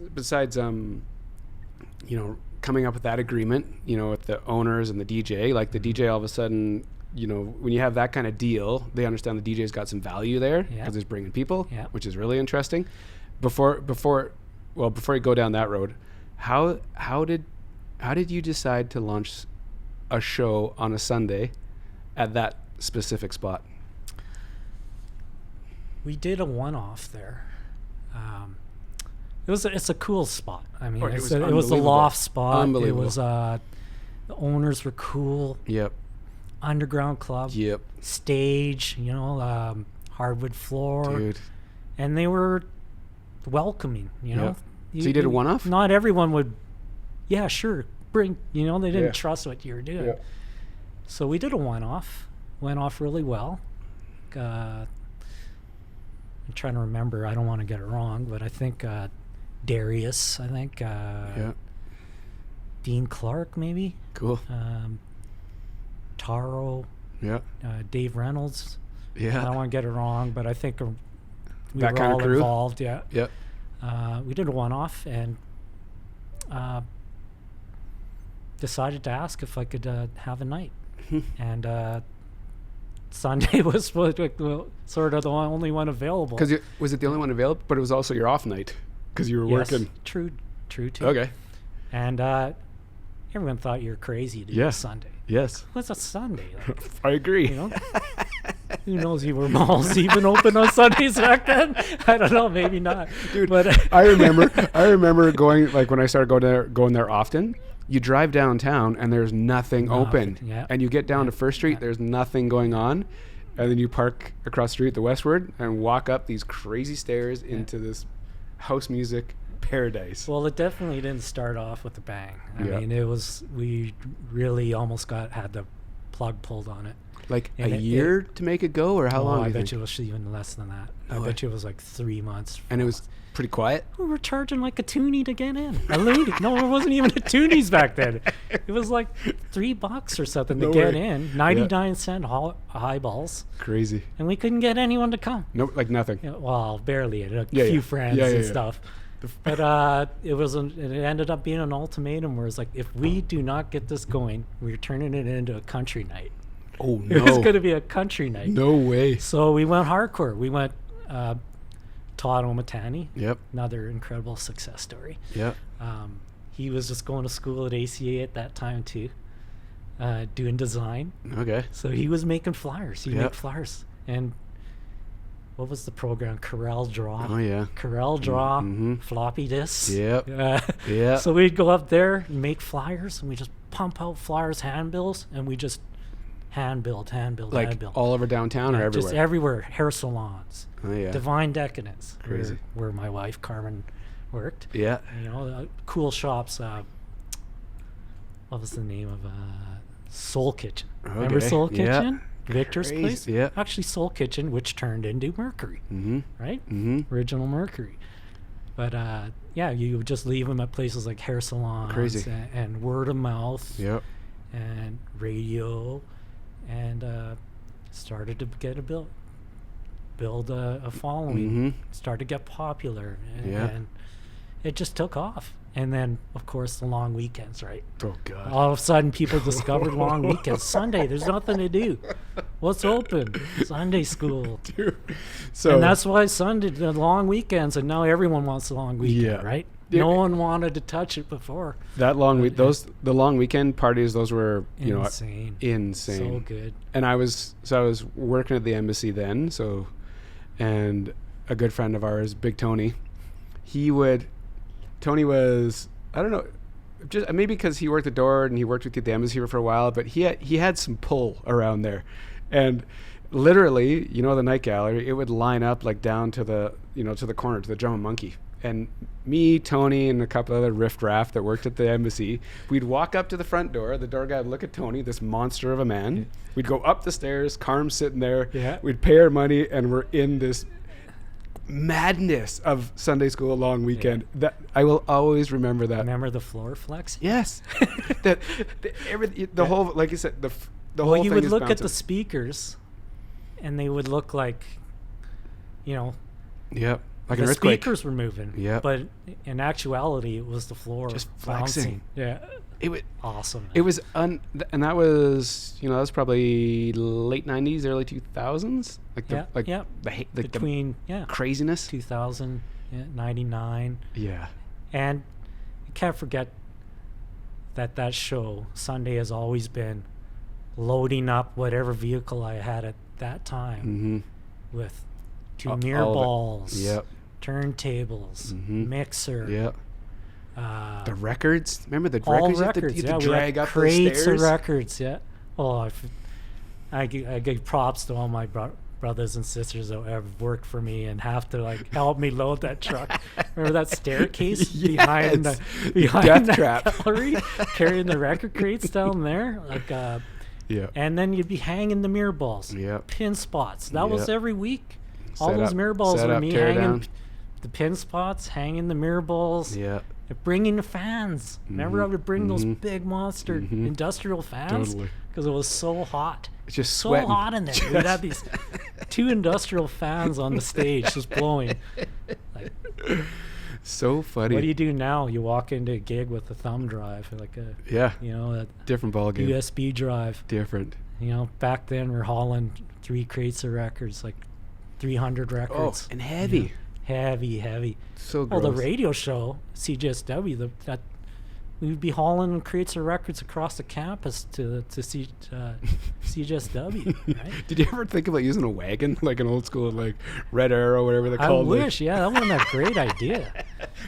you know, coming up with that agreement, you know, with the owners and the DJ, like the DJ, all of a sudden, you know, when you have that kind of deal, they understand the DJ's got some value there because Yeah. it's bringing people, Yeah. which is really interesting. Before you go down that road, how did you decide to launch a show on a Sunday at that specific spot? We did a one-off there. It's a cool spot. I mean, Oh, it it was was a unbelievable. loft spot. Unbelievable. It was the owners were cool. Yep. Underground club. Yep. Stage, you know, hardwood floor, Dude. and they were welcoming. You know, Yep. So you did a one-off? Not everyone would. Yeah, sure. Bring. You know, they didn't Yeah. trust what you were doing. Yeah. So we did a one-off. Went off really well. I'm trying to remember. I don't want to get it wrong, but I think Darius. I think Yeah. Dean Clark, maybe. Cool. Taro, Yeah. Dave Reynolds. I don't Yeah. want to get it wrong, but I think we That were kind of all crew? involved. Yeah. Yep. We did a one-off and decided to ask if I could have a night. And Sunday was sort of the only one available. Because was it the only one available? But it was also your off night because you were Yes, working. True too. Okay. And everyone thought you were crazy to do Yeah. a Sunday. Yes. What's a Sunday? Like, I agree. you know? Who knows? You were malls even open on Sundays back then? I don't know. Maybe not. Dude, but I remember going, like when I started going there often. You drive downtown and there's nothing open. Yeah. And you get down to First Street, Yeah. there's nothing going on. And then you park across the street, the westward, and walk up these crazy stairs into this house music paradise. Well, it definitely didn't start off with a bang. I Yeah. mean, we really almost had the plug pulled on it. Like And a year to make it go, or how long? I do you bet think? you it was even less than that. No I way. bet you it was like 3 months. And it was pretty quiet. We were charging like a toonie to get in. A loony. No, it wasn't even a toonies back then. It was like $3 or something No to get way. in. 99-cent highballs, Crazy. and we couldn't get anyone to come. No, like nothing. Yeah, well, barely. A Yeah, few yeah. friends Yeah, yeah, and yeah. stuff. But it ended up being an ultimatum where it's like, if we do not get this going, we're turning it into a country night. Oh It was no! going to be a country night. No way. So we went hardcore. We went Todd Omatani, Yep. another incredible success story. Yep. He was just going to school at ACA at that time too, doing design. Okay. So he was making flyers. He'd Yep. make flyers. And what was the program? Corel Draw. Oh yeah. Corel Draw, Mhm. floppy disks. Yep. Uh, Yeah. So we'd go up there and make flyers, and we just pump out flyers, handbills, and we just hand build, Like hand build. all over downtown or everywhere? Just everywhere. Hair salons. Oh, yeah. Divine Decadence. Crazy. Where my wife Carmen worked. Yeah. You know, cool shops. What was the name of Soul Kitchen? Okay. Remember Soul Yeah. Kitchen? Victor's Crazy. place? Yeah. Actually, Soul Kitchen, which turned into Mercury, right? Original Mercury. But yeah, you would just leave them at places like hair salons. Crazy. And word of mouth. Yep. And radio, and started to get build a following. Started to get popular, and it just took off. And then, of course, the long weekends, right? Oh, God. All of a sudden, people discovered long weekends. Sunday, there's nothing to do. What's open? Sunday Skool. Dude. So, And that's why Sunday, the long weekends, and now everyone wants the long weekend, Yeah. right? Yeah. No one wanted to touch it before. that long week, the long weekend parties, those were, you Insane. know, insane. So good. And I was working at the embassy then, and a good friend of ours, Big Tony, Tony was, I don't know, just maybe because he worked the door and he worked with the embassy for a while, but he had some pull around there. And literally, you know, the night gallery, it would line up like down to the corner, to the Drum and Monkey. And me, Tony, and a couple other riff-raff that worked at the embassy, we'd walk up to the front door. The door guy would look at Tony, this monster of a man. We'd go up the stairs, Carm's sitting there. Yeah. We'd pay our money, and we're in this madness of Sunday Skool long weekend. That I will always remember that. Remember the floor flex? Yes. The whole, like you said, the whole Well, thing you would is look at bouncing. the speakers, and they would look like, you know, Yep. Like an the earthquake. speakers were moving. Yep. But in actuality, it was the floor Just bouncing. flexing. Yeah. It was Awesome. It was and that was, you know, that was probably late 90s, early 2000s. Like the Between craziness. 2000, 99. Yeah. And you can't forget that show, Sunday, has always been loading up whatever vehicle I had at that time with two mirror all of it. balls, Yep. turntables, mixer. Yep. The records. Remember the All records? records. You Yeah, had to we drag had up those crates stairs. of records. Yeah. Oh, I give props to all my brothers and sisters that have worked for me and have to like help me load that truck. Remember that staircase behind Yes. the Death trap. gallery, carrying the record crates down there, like. Yeah. And then you'd be hanging the mirror balls, Yep. pin spots. That was Yep. every week. All Set those up- mirror balls set were up, me tear hanging down. the pin spots, hanging the mirror balls. Yeah. Bringing the fans. Remember, I would bring those big monster industrial fans Totally. because it was so hot. It's just So sweating. hot in there. We'd have these two industrial fans on the stage just blowing. Like, So funny. what do you do now? You walk into a gig with a thumb drive, like a a Different ball game. USB drive. Different. You know, back then we're hauling 3 crates of records, like 300 records. Oh, and heavy. You know, heavy. So Oh, gross. the radio show, CJSW, that we would be hauling crates of records across the campus to CJSW, right? Did you ever think about using a wagon, like an old school, like Red Arrow, whatever they're I called? wish, yeah, that would have been a great idea.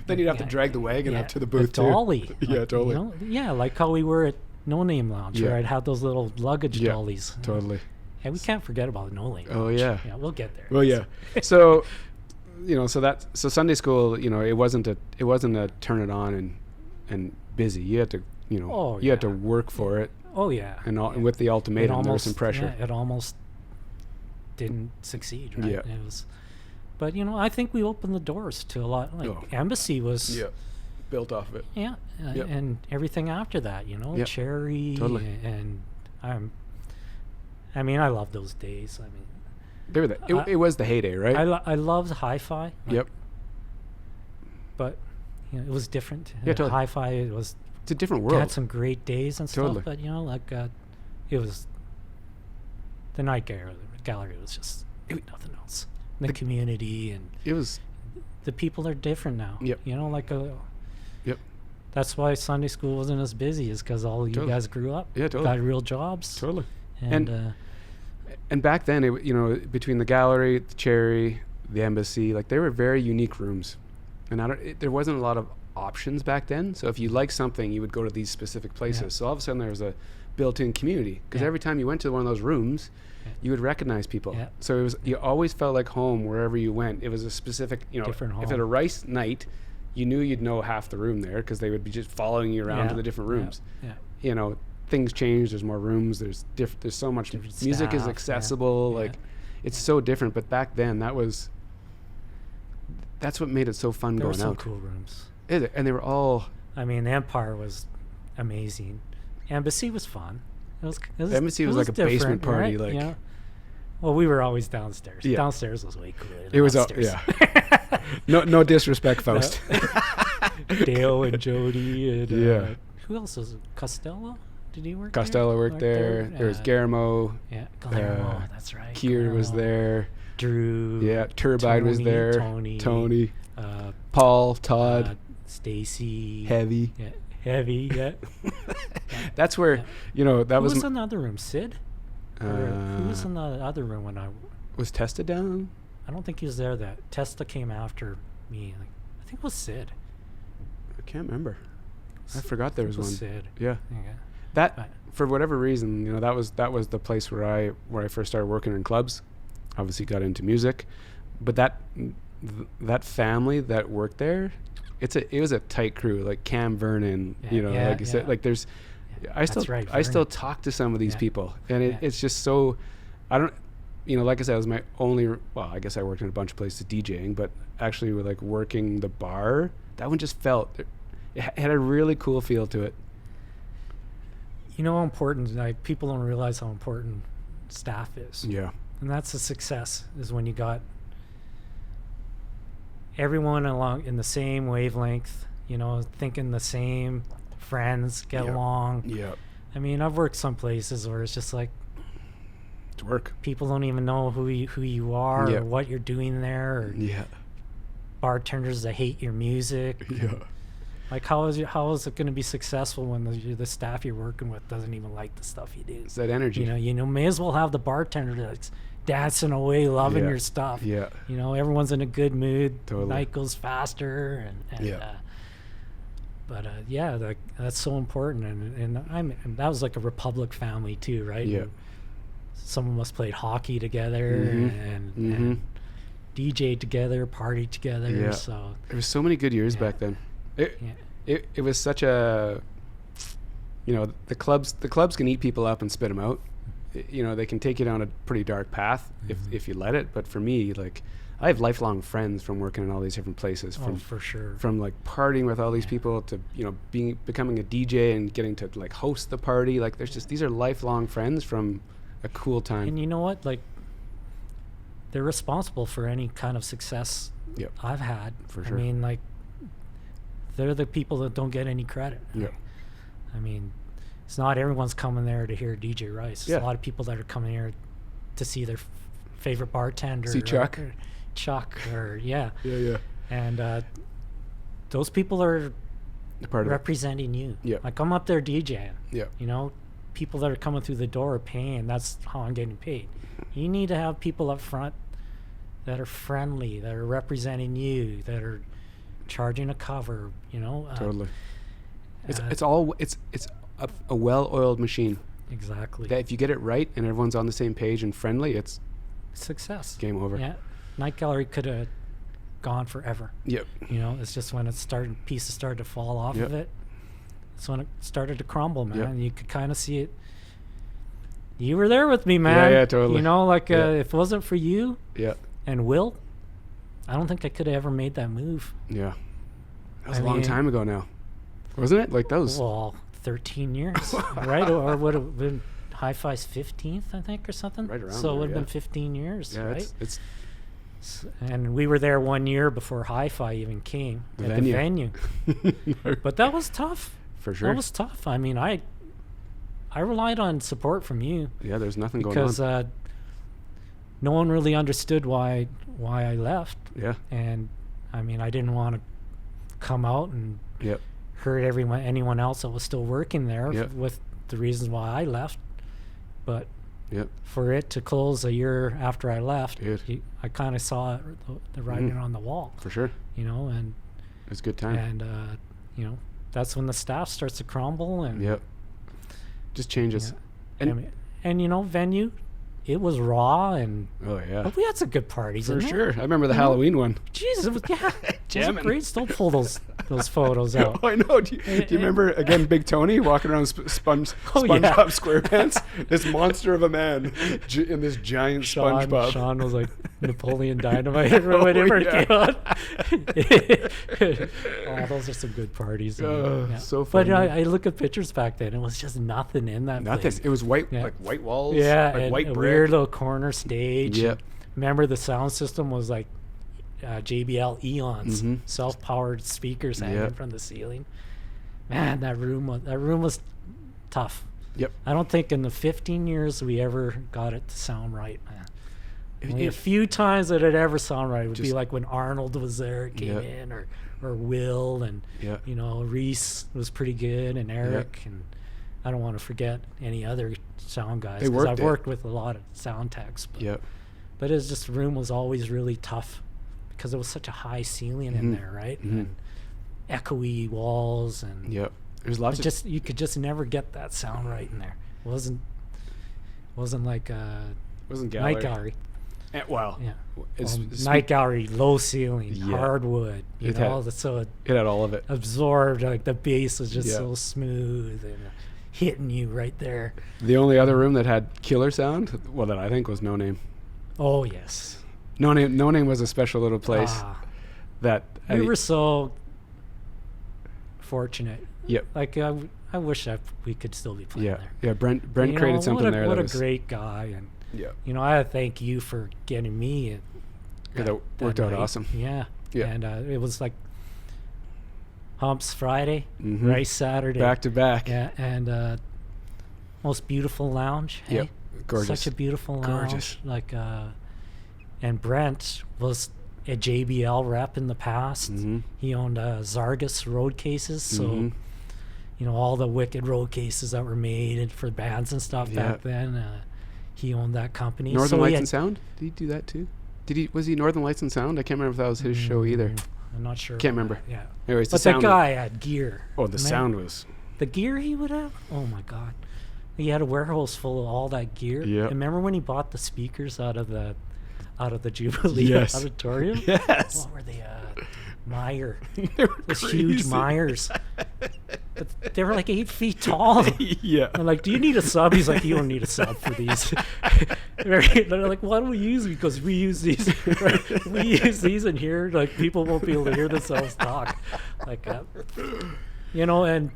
Then you'd have to Yeah. drag the wagon Yeah, up to the a booth too. dolly. Yeah, like, totally. You know, yeah, like how we were at No Name Lounge, Yeah. where I'd have those little luggage Yeah, dollies. Totally. And we can't forget about No Name Oh, Lounge. yeah. Yeah, we'll get there. Well, yeah. So, you know, so Sunday Skool, you know, it wasn't a turn it on and busy. You had to, you know, Oh, you had to yeah. work for it, Oh, yeah. and yeah. with the ultimatum, there was some pressure. Yeah, it almost didn't succeed, right? Yeah. It was, but, you know, I think we opened the doors to a lot. Like, Oh. Embassy was... Yeah, built off of it. Yeah, Yep. and everything after that, you know, Yep. Cherry, Totally. and I mean, I love those days. I mean, They were it was the heyday, right? I loved hi-fi. Like, Yep. But you know, it was different. Yeah, totally. Hi-fi, it was It's a different had world. some great days and Totally. stuff. But you know, like it was the night gallery was just nothing else. The community and It was. the people are different now. Yep. You know, like Yep. that's why Sunday Skool wasn't as busy, is because all you Totally. guys grew up, Yeah, totally. got real jobs, Totally. and And back then, you know, between the gallery, the Cherry, the embassy, like they were very unique rooms, and there wasn't a lot of options back then. So if you like something, you would go to these specific places. Yeah. So all of a sudden there was a built-in community, because Yeah. every time you went to one of those rooms, you would recognize people. Yeah. So it was, you always felt like home wherever you went. It was a specific, Different if home. it had a rice night, you knew you'd know half the room there, because they would be just following you around to the different rooms. Yeah. Things change. There's more rooms. There's so much Different music is staff, accessible. yeah. Like, it's so different. But back then, that's what made it so fun There were going some out. cool rooms. And they were all. I mean, Empire was amazing. Embassy was fun. Embassy was like a basement party, right? like. Yeah. Well, we were always downstairs. Yeah. Downstairs was way cooler than It was upstairs. No disrespect, Faust. Dale and Jody and Yeah. who else was it? Costello? Did he work Costello there? worked there. There was Guillermo. Yeah, Guillermo. That's right. Kier was Guillermo. there. Drew. Yeah, Turbide was Tony, there. Tony. Paul, Todd, Stacy. Heavy. Yeah, Heavy. Yeah. That's where that Who was. was in the other room? Sid. Or who was in the other room when I? Was Testa down? I don't think he was there. That Testa came after me. Like, I think it was Sid. I can't remember. I forgot there was one. Sid. Yeah. Okay. That Right. for whatever reason, that was the place where I first started working in clubs. Obviously got into music, but that family that worked there, it was a tight crew. Like Cam Vernon, like you said, like there's. I still talk to some of these people, and it's just so. I don't. Like I said, it was my only. Well, I guess I worked in a bunch of places DJing, but actually, with like working the bar, that one just felt. It had a really cool feel to it. You know how important, like, people don't realize how important staff is. Yeah. And that's a success, is when you got everyone along in the same wavelength, thinking the same, friends, get along. Yeah. I mean, I've worked some places where it's just like It's work. people don't even know who you are or what you're doing there. Or bartenders that hate your music. Yeah. Like, how is it going to be successful when the staff you're working with doesn't even like the stuff you do? It's that energy. May as well have the bartender that's dancing away, loving your stuff. Yeah. Everyone's in a good mood. Totally. Night goes faster, that's so important. And that was like a Republic family too, right? Yeah. And some of us played hockey together Mm-hmm. and DJ together, party together. Yeah. So there was so many good years back then. It was such a, the clubs can eat people up and spit them out. They can take you down a pretty dark path if you let it. But for me, like, I have lifelong friends from working in all these different places. For sure. From like partying with all these people to becoming a DJ and getting to like host the party. Like, these are lifelong friends from a cool time. And you know what? Like, they're responsible for any kind of success I've had. For sure. I mean, like, they're the people that don't get any credit. Yeah. I mean, it's not everyone's coming there to hear DJ Rice. There's a lot of people that are coming here to see their favorite bartender. See Chuck. Yeah. And those people are representing you. Yeah. Like, I'm up there DJing. Yeah. People that are coming through the door are paying. That's how I'm getting paid. You need to have people up front that are friendly, that are representing you, that are charging a cover. Totally. It's a well-oiled machine. Exactly. That if you get it right and everyone's on the same page and friendly, it's success. Game over. Yeah. Night Gallery could have gone forever. Yep. It's just when pieces started to fall off of it. It's when it started to crumble, man. Yep. And you could kind of see it. You were there with me, man. Yeah, totally. If it wasn't for you and Will, I don't think I could have ever made that move. Yeah. That was a long time ago now. Wasn't it? Like those. Well, 13 years, right? Or would have been Hi-Fi's 15th, I think, or something. Right around So it would have there, been 15 years, right? It's and we were there 1 year before Hi-Fi even came at the venue. But that was tough. For sure. That was tough. I mean, I relied on support from you. Yeah, there's nothing going on. Because no one really understood why I left. Yeah. And I mean, I didn't want to come out and hurt anyone else that was still working there with the reasons why I left. But for it to close a year after I left, I kind of saw the writing on the wall. For sure. And it was a good time. And that's when the staff starts to crumble, and Yep. Just changes. Yeah. And venue, it was raw, and Oh yeah. but we had some good parties For in there. sure. I remember the Halloween one. Jesus, it was, yeah, it was Jamming. great. Still pull those photos out. Oh, I know. Do you remember again Big Tony walking around SpongeBob yeah. SquarePants? This monster of a man in this giant SpongeBob. Sean was like Napoleon Dynamite or whatever yeah. it came out. Oh, those are some good parties. Yeah. So fun. But I look at pictures back then. It was just nothing in that Nothing. place. It was white, Yeah. like white walls. Yeah, like and white a brick. weird little corner stage. Yep. Remember the sound system was like JBL Eons, Mhm. self-powered speakers hanging Yep. from the ceiling. Man, that room was tough. Yep. I don't think in the 15 years we ever got it to sound right, man. Only a few times that it ever sound right would be Just- like when Arnold was there, came Yep. in, or Will, and Yep. Reese was pretty good, and Eric, and I don't want to forget any other sound guys, They because worked I've it. worked with a lot of sound techs. But, Yep. but it's just, the room was always really tough because it was such a high ceiling in Mhm. there, right? Mhm. And echoey walls, and Yep. There's lots of you could just never get that sound right in there. It wasn't like wasn't Night gallery. Gallery. Well, Yeah. it's, Night Gallery, low ceiling, Yeah. hardwood, It had- so it it had all of it. absorbed, like the bass was just Yeah. so smooth and hitting you right there. The only other room that had killer sound, well, that I think was No Name. Oh yes. No Name was a special little place Ah, that we were so fortunate. Yep. Like I wish we could still be playing Yeah. there. Yeah. Brent created something what a, there. What that a was, great guy, and Yeah. I thank you for getting me. Yeah, that worked out night. awesome. Yeah. Yeah. And it was like Humps Friday, Mhm. Rice Saturday. Back to back. Yeah, and most beautiful lounge. Hey? Yep. Gorgeous. Such a beautiful lounge. Gorgeous. Like, and Brent was a JBL rep in the past. Mhm. He owned Zargus road cases, so Mhm. all the wicked road cases that were made for bands and stuff Yeah. back then. He owned that company. Northern so he Lights had- and Sound? Did he do that too? Was he Northern Lights and Sound? I can't remember if that was his show either. I'm not sure. Can't about remember. that, Yeah. Anyways, the But that sound. guy had gear. Oh, the Man, sound was. The gear he would have? Oh my God. He had a warehouse full of all that gear. Yep. And remember when he bought the speakers out of the Jubilee Yes. Auditorium? Yes. What were they? Meyer. They were Those huge crazy. Myers. But they were like 8 feet tall. Yeah. I'm like, do you need a sub? He's like, you don't need a sub for these. They're like, why do we use them? Because we use these. We use these in here. Like, people won't be able to hear themselves talk. Like, and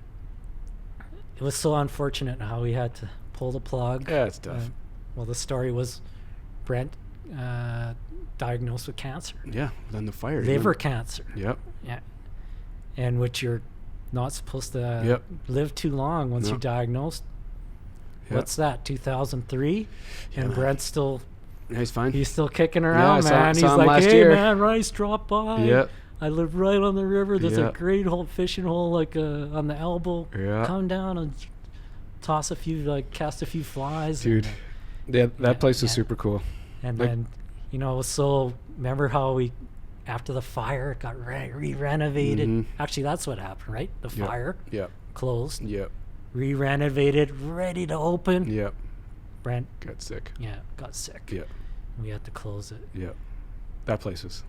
it was so unfortunate how we had to pull the plug. Yeah, it's tough. Well, the story was Brent diagnosed with cancer, Yeah. Then the fire. liver cancer. Yep. Yeah. And which you're not supposed to Yep. live too long once No. you're diagnosed. Yep. What's that, 2003? And Yeah. brent's still Yeah, he's fine. he's still kicking I around, saw man. He's him like, last hey year. man, Rice, drop by. Yep. I live right on the river. There's a Yep. great fishing hole like on the elbow. Yeah. Come down and cast a few flies. Dude. Yeah, that Yeah, place was yeah. super cool. And Like- then, so remember how after the fire, it got re-renovated. Mhm. Actually, that's what happened, right? The Yep. fire Yep. closed, Yep. re-renovated, ready to open. Yep. Brent, Got sick. got sick. Yep. We had to close it. Yep. That place was.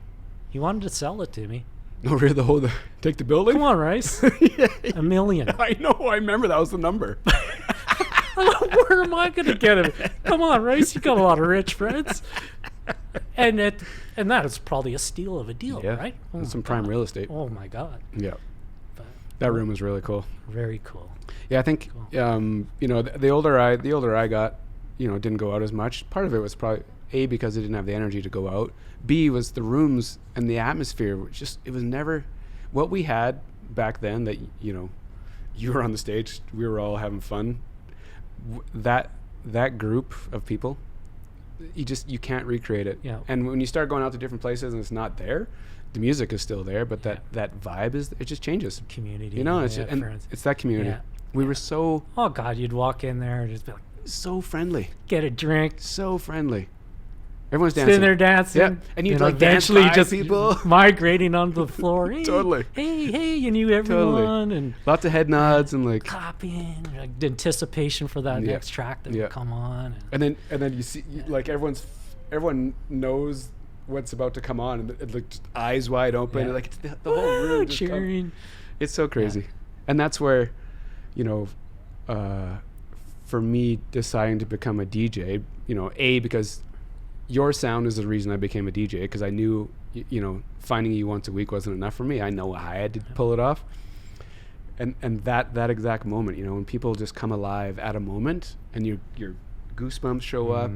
He wanted to sell it to me. No, really, take the building? Come on, Rice. Yeah. $1 million. I know. I remember that was the number. Where am I going to get it? Come on, Rice. You got a lot of rich friends. And that is probably a steal of a deal, Yeah. right? Oh That's some my prime God. real estate. Oh my God. Yeah. But That room was really cool. very cool. Yeah, I think Cool. the older I got, didn't go out as much. Part of it was probably A, because I didn't have the energy to go out. B, was the rooms and the atmosphere. It was never what we had back then. That you were on the stage, we were all having fun. That group of people, you can't recreate it. Yeah. And when you start going out to different places and it's not there, the music is still there, but Yeah. that vibe it just changes. Community. It's yeah, and friends. it's that community. Yeah. We were so Oh God, you'd walk in there and just be like, friendly, get a drink. so friendly. Everyone's dancing. Sitting there dancing. Yeah. And you know, like dance eventually by just people. migrating onto the floor. Hey, Totally. Hey, you knew everyone. And lots of head nods and like clapping, like the anticipation for that next track that would come on. And then you see like everyone knows what's about to come on, and like just eyes wide open, and like it's the whole room just cheering. It's so crazy, and that's where, for me deciding to become a DJ, because your sound is the reason I became a DJ, because I knew, finding you once a week wasn't enough for me. I know I had to pull it off. And that exact moment, when people just come alive at a moment and your goosebumps show up,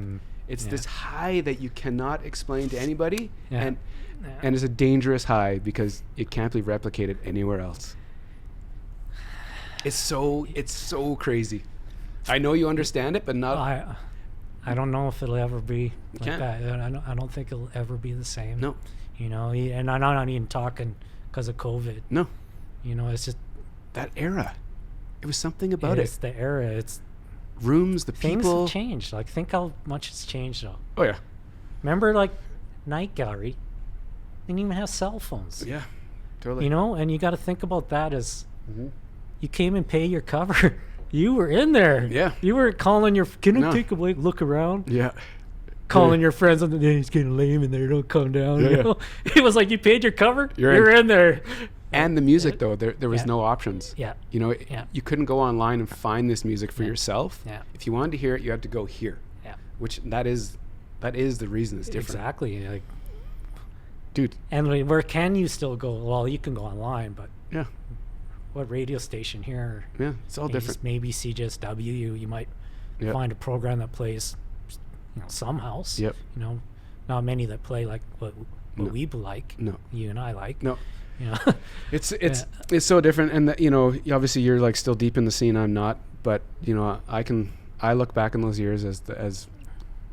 it's this high that you cannot explain to anybody, and it's a dangerous high because it can't be replicated anywhere else. It's so crazy. I know you understand it, but not. I don't know if it'll ever be like can't. that. I don't think it'll ever be the same. No. And I'm not even talking because of COVID. No. It's just that era. It was something about it. It's the era. It's rooms, the things people. have changed. Like, think how much it's changed, though. Oh yeah. Remember, like, Night Gallery? They didn't even have cell phones. Yeah. Totally. And you got to think about that as you came and pay your cover. You were in there. Yeah. You weren't calling your. Can I take a look around? Yeah. Calling your friends on the day, it's getting lame in there. Don't come down. Yeah. It was like you paid your cover. You're in there. And the music, though, there was no options. Yeah. You couldn't go online and find this music for yourself. Yeah. If you wanted to hear it, you had to go here. Yeah. Which that is the reason it's different. Exactly. Like, dude. And where can you still go? Well, you can go online, but yeah. What radio station here? Yeah, it's all different. Maybe CJSW. You might find a program that plays, some house. Yep. Not many that play like what we like. No. You and I like. No. It's so different, and obviously you're like still deep in the scene. I'm not, but I look back in those years as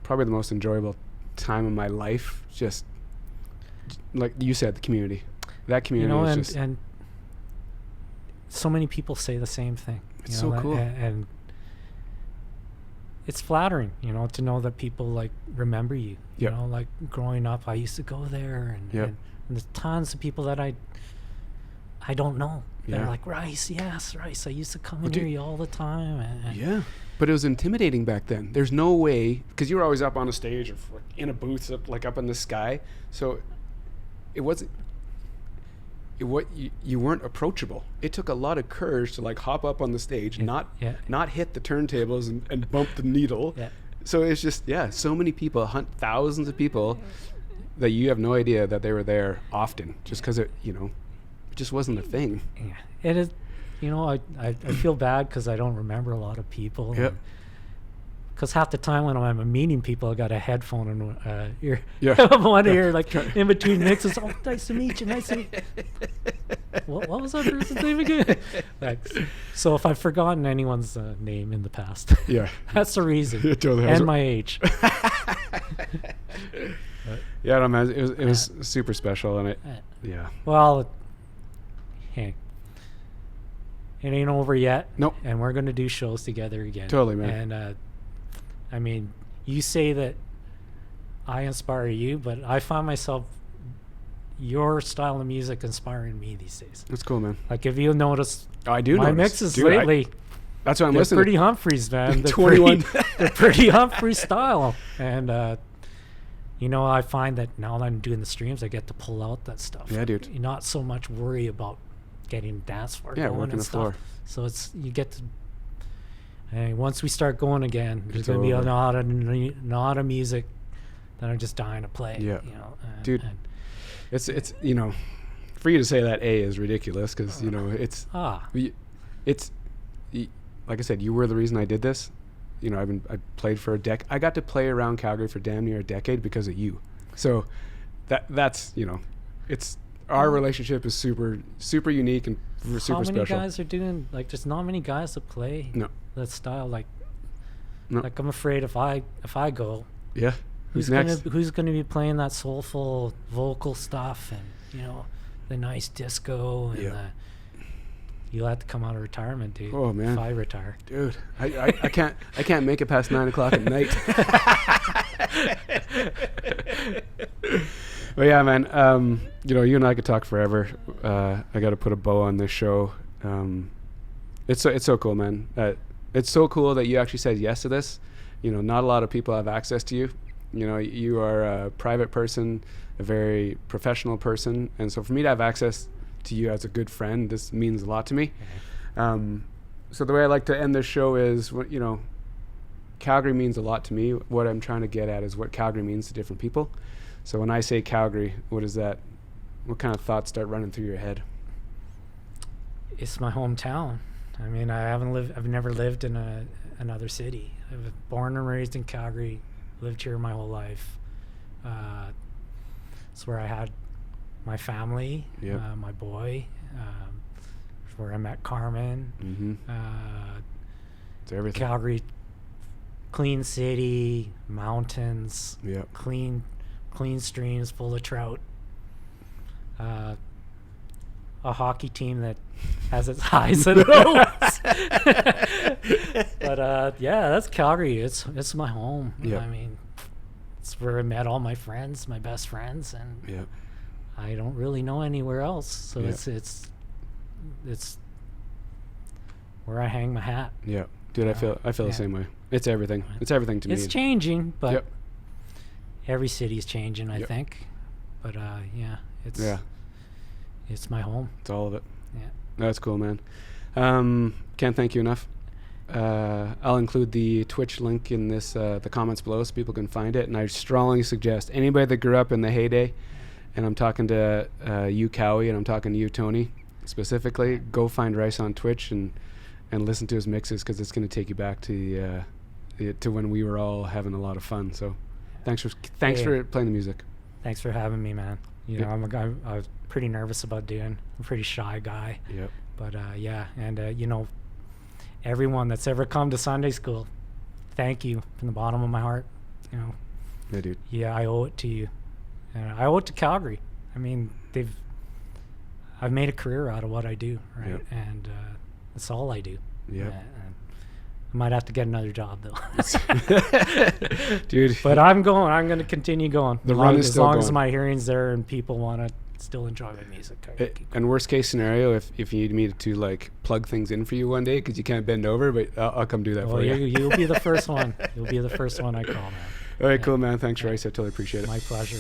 probably the most enjoyable time of my life. Just like you said, the community. That community was just. And so many people say the same thing. It's so cool. And it's flattering, to know that people like remember you. Yep. Like growing up, I used to go there, and there's tons of people that I don't know. They're like, Rice, yes, Rice. I used to come in here all the time. And but it was intimidating back then. There's no way, because you were always up on a stage or in a booth up in the sky. So it wasn't. You weren't approachable. It took a lot of courage to like hop up on the stage, not hit the turntables and bump the needle. Yeah. So it's just so many people, thousands of people that you have no idea that they were there often, just because it just wasn't a thing. Yeah, it is. I feel bad because I don't remember a lot of people. Yeah. Because half the time when I'm meeting people, I got a headphone in ear. Yeah. One ear, like in between mixes. Oh, nice to meet you. Nice to meet you. What was that person's name again? So if I've forgotten anyone's name in the past, that's the reason. Totally. And my age. No, man, it was super special, and Well, hey. It ain't over yet. Nope. And we're going to do shows together again. Totally, man. And I mean, you say that I inspire you, but I find myself, your style of music inspiring me these days. That's cool, man. Like, if you'll notice, I do my notice. mixes lately, that's what I'm listening to. They're pretty Humphreys, man. They're 21. They're pretty Humphreys style. And, I find that now that I'm doing the streams, I get to pull out that stuff. Yeah, dude. You not so much worry about getting dance floor going working and the stuff. floor. So you get to. And once we start going again, there's going to be a lot of music that I'm just dying to play. Yeah, dude, it's for you to say that is ridiculous because it's like I said, you were the reason I did this. I played for a decade. I got to play around Calgary for damn near a decade because of you. So that's it's our relationship is super super unique and super special. How many guys are doing there's not many guys that play that style like I'm afraid if I go who's gonna be playing that soulful vocal stuff and the nice disco and you'll have to come out of retirement, dude. Oh man, if I retire, dude, I can't make it past 9 o'clock at night. But yeah, man, you know, you and I could talk forever. I got to put a bow on this show. It's so cool, man. It's so cool that you actually said yes to this. You know, not a lot of people have access to you. You know, you are a private person, a very professional person. And so for me to have access to you as a good friend, this means a lot to me. So the way I like to end this show is, you know, Calgary means a lot to me. What I'm trying to get at is what Calgary means to different people. So when I say Calgary, what kind of thoughts start running through your head? It's my hometown. I mean, I've never lived in another city. I was born and raised in Calgary, lived here my whole life. It's where I had my family, my boy. It's where I met Carmen. It's everything. Calgary, clean city, mountains, clean streams full of trout. A hockey team that has its highs and lows. But yeah, that's Calgary. It's my home. I mean, it's where I met all my friends, my best friends, and I don't really know anywhere else. So it's where I hang my hat. Yeah, dude, I feel the same way. It's everything. It's everything to me. It's changing, but every city's changing, I think. But it's my home. It's all of it. Yeah. That's cool, man. Can't thank you enough. I'll include the Twitch link in this the comments below so people can find it. And I strongly suggest anybody that grew up in the heyday, and I'm talking to you, Cowie, and I'm talking to you, Tony, specifically, go find Rice on Twitch and listen to his mixes, because it's going to take you back to to when we were all having a lot of fun. So thanks for playing the music. Thanks for having me, man. You know, I'm a guy I was pretty nervous about doing. I'm a pretty shy guy. Yep. But you know, everyone that's ever come to Sunday Skool, thank you from the bottom of my heart. You know. Yeah, dude. Yeah, I owe it to you. And I owe it to Calgary. I mean, I've made a career out of what I do, right? Yep. And that's all I do. Yeah. I might have to get another job though. Dude. But I'm going to continue going. The run is still going. As my hearing's there and people want to still enjoy my music. And worst case scenario, if you need me to like plug things in for you one day because you can't bend over, but I'll come do that for you. You'll be the first one. You'll be the first one I call, man. All right, cool, man. Thanks, Rice. I totally appreciate it. My pleasure.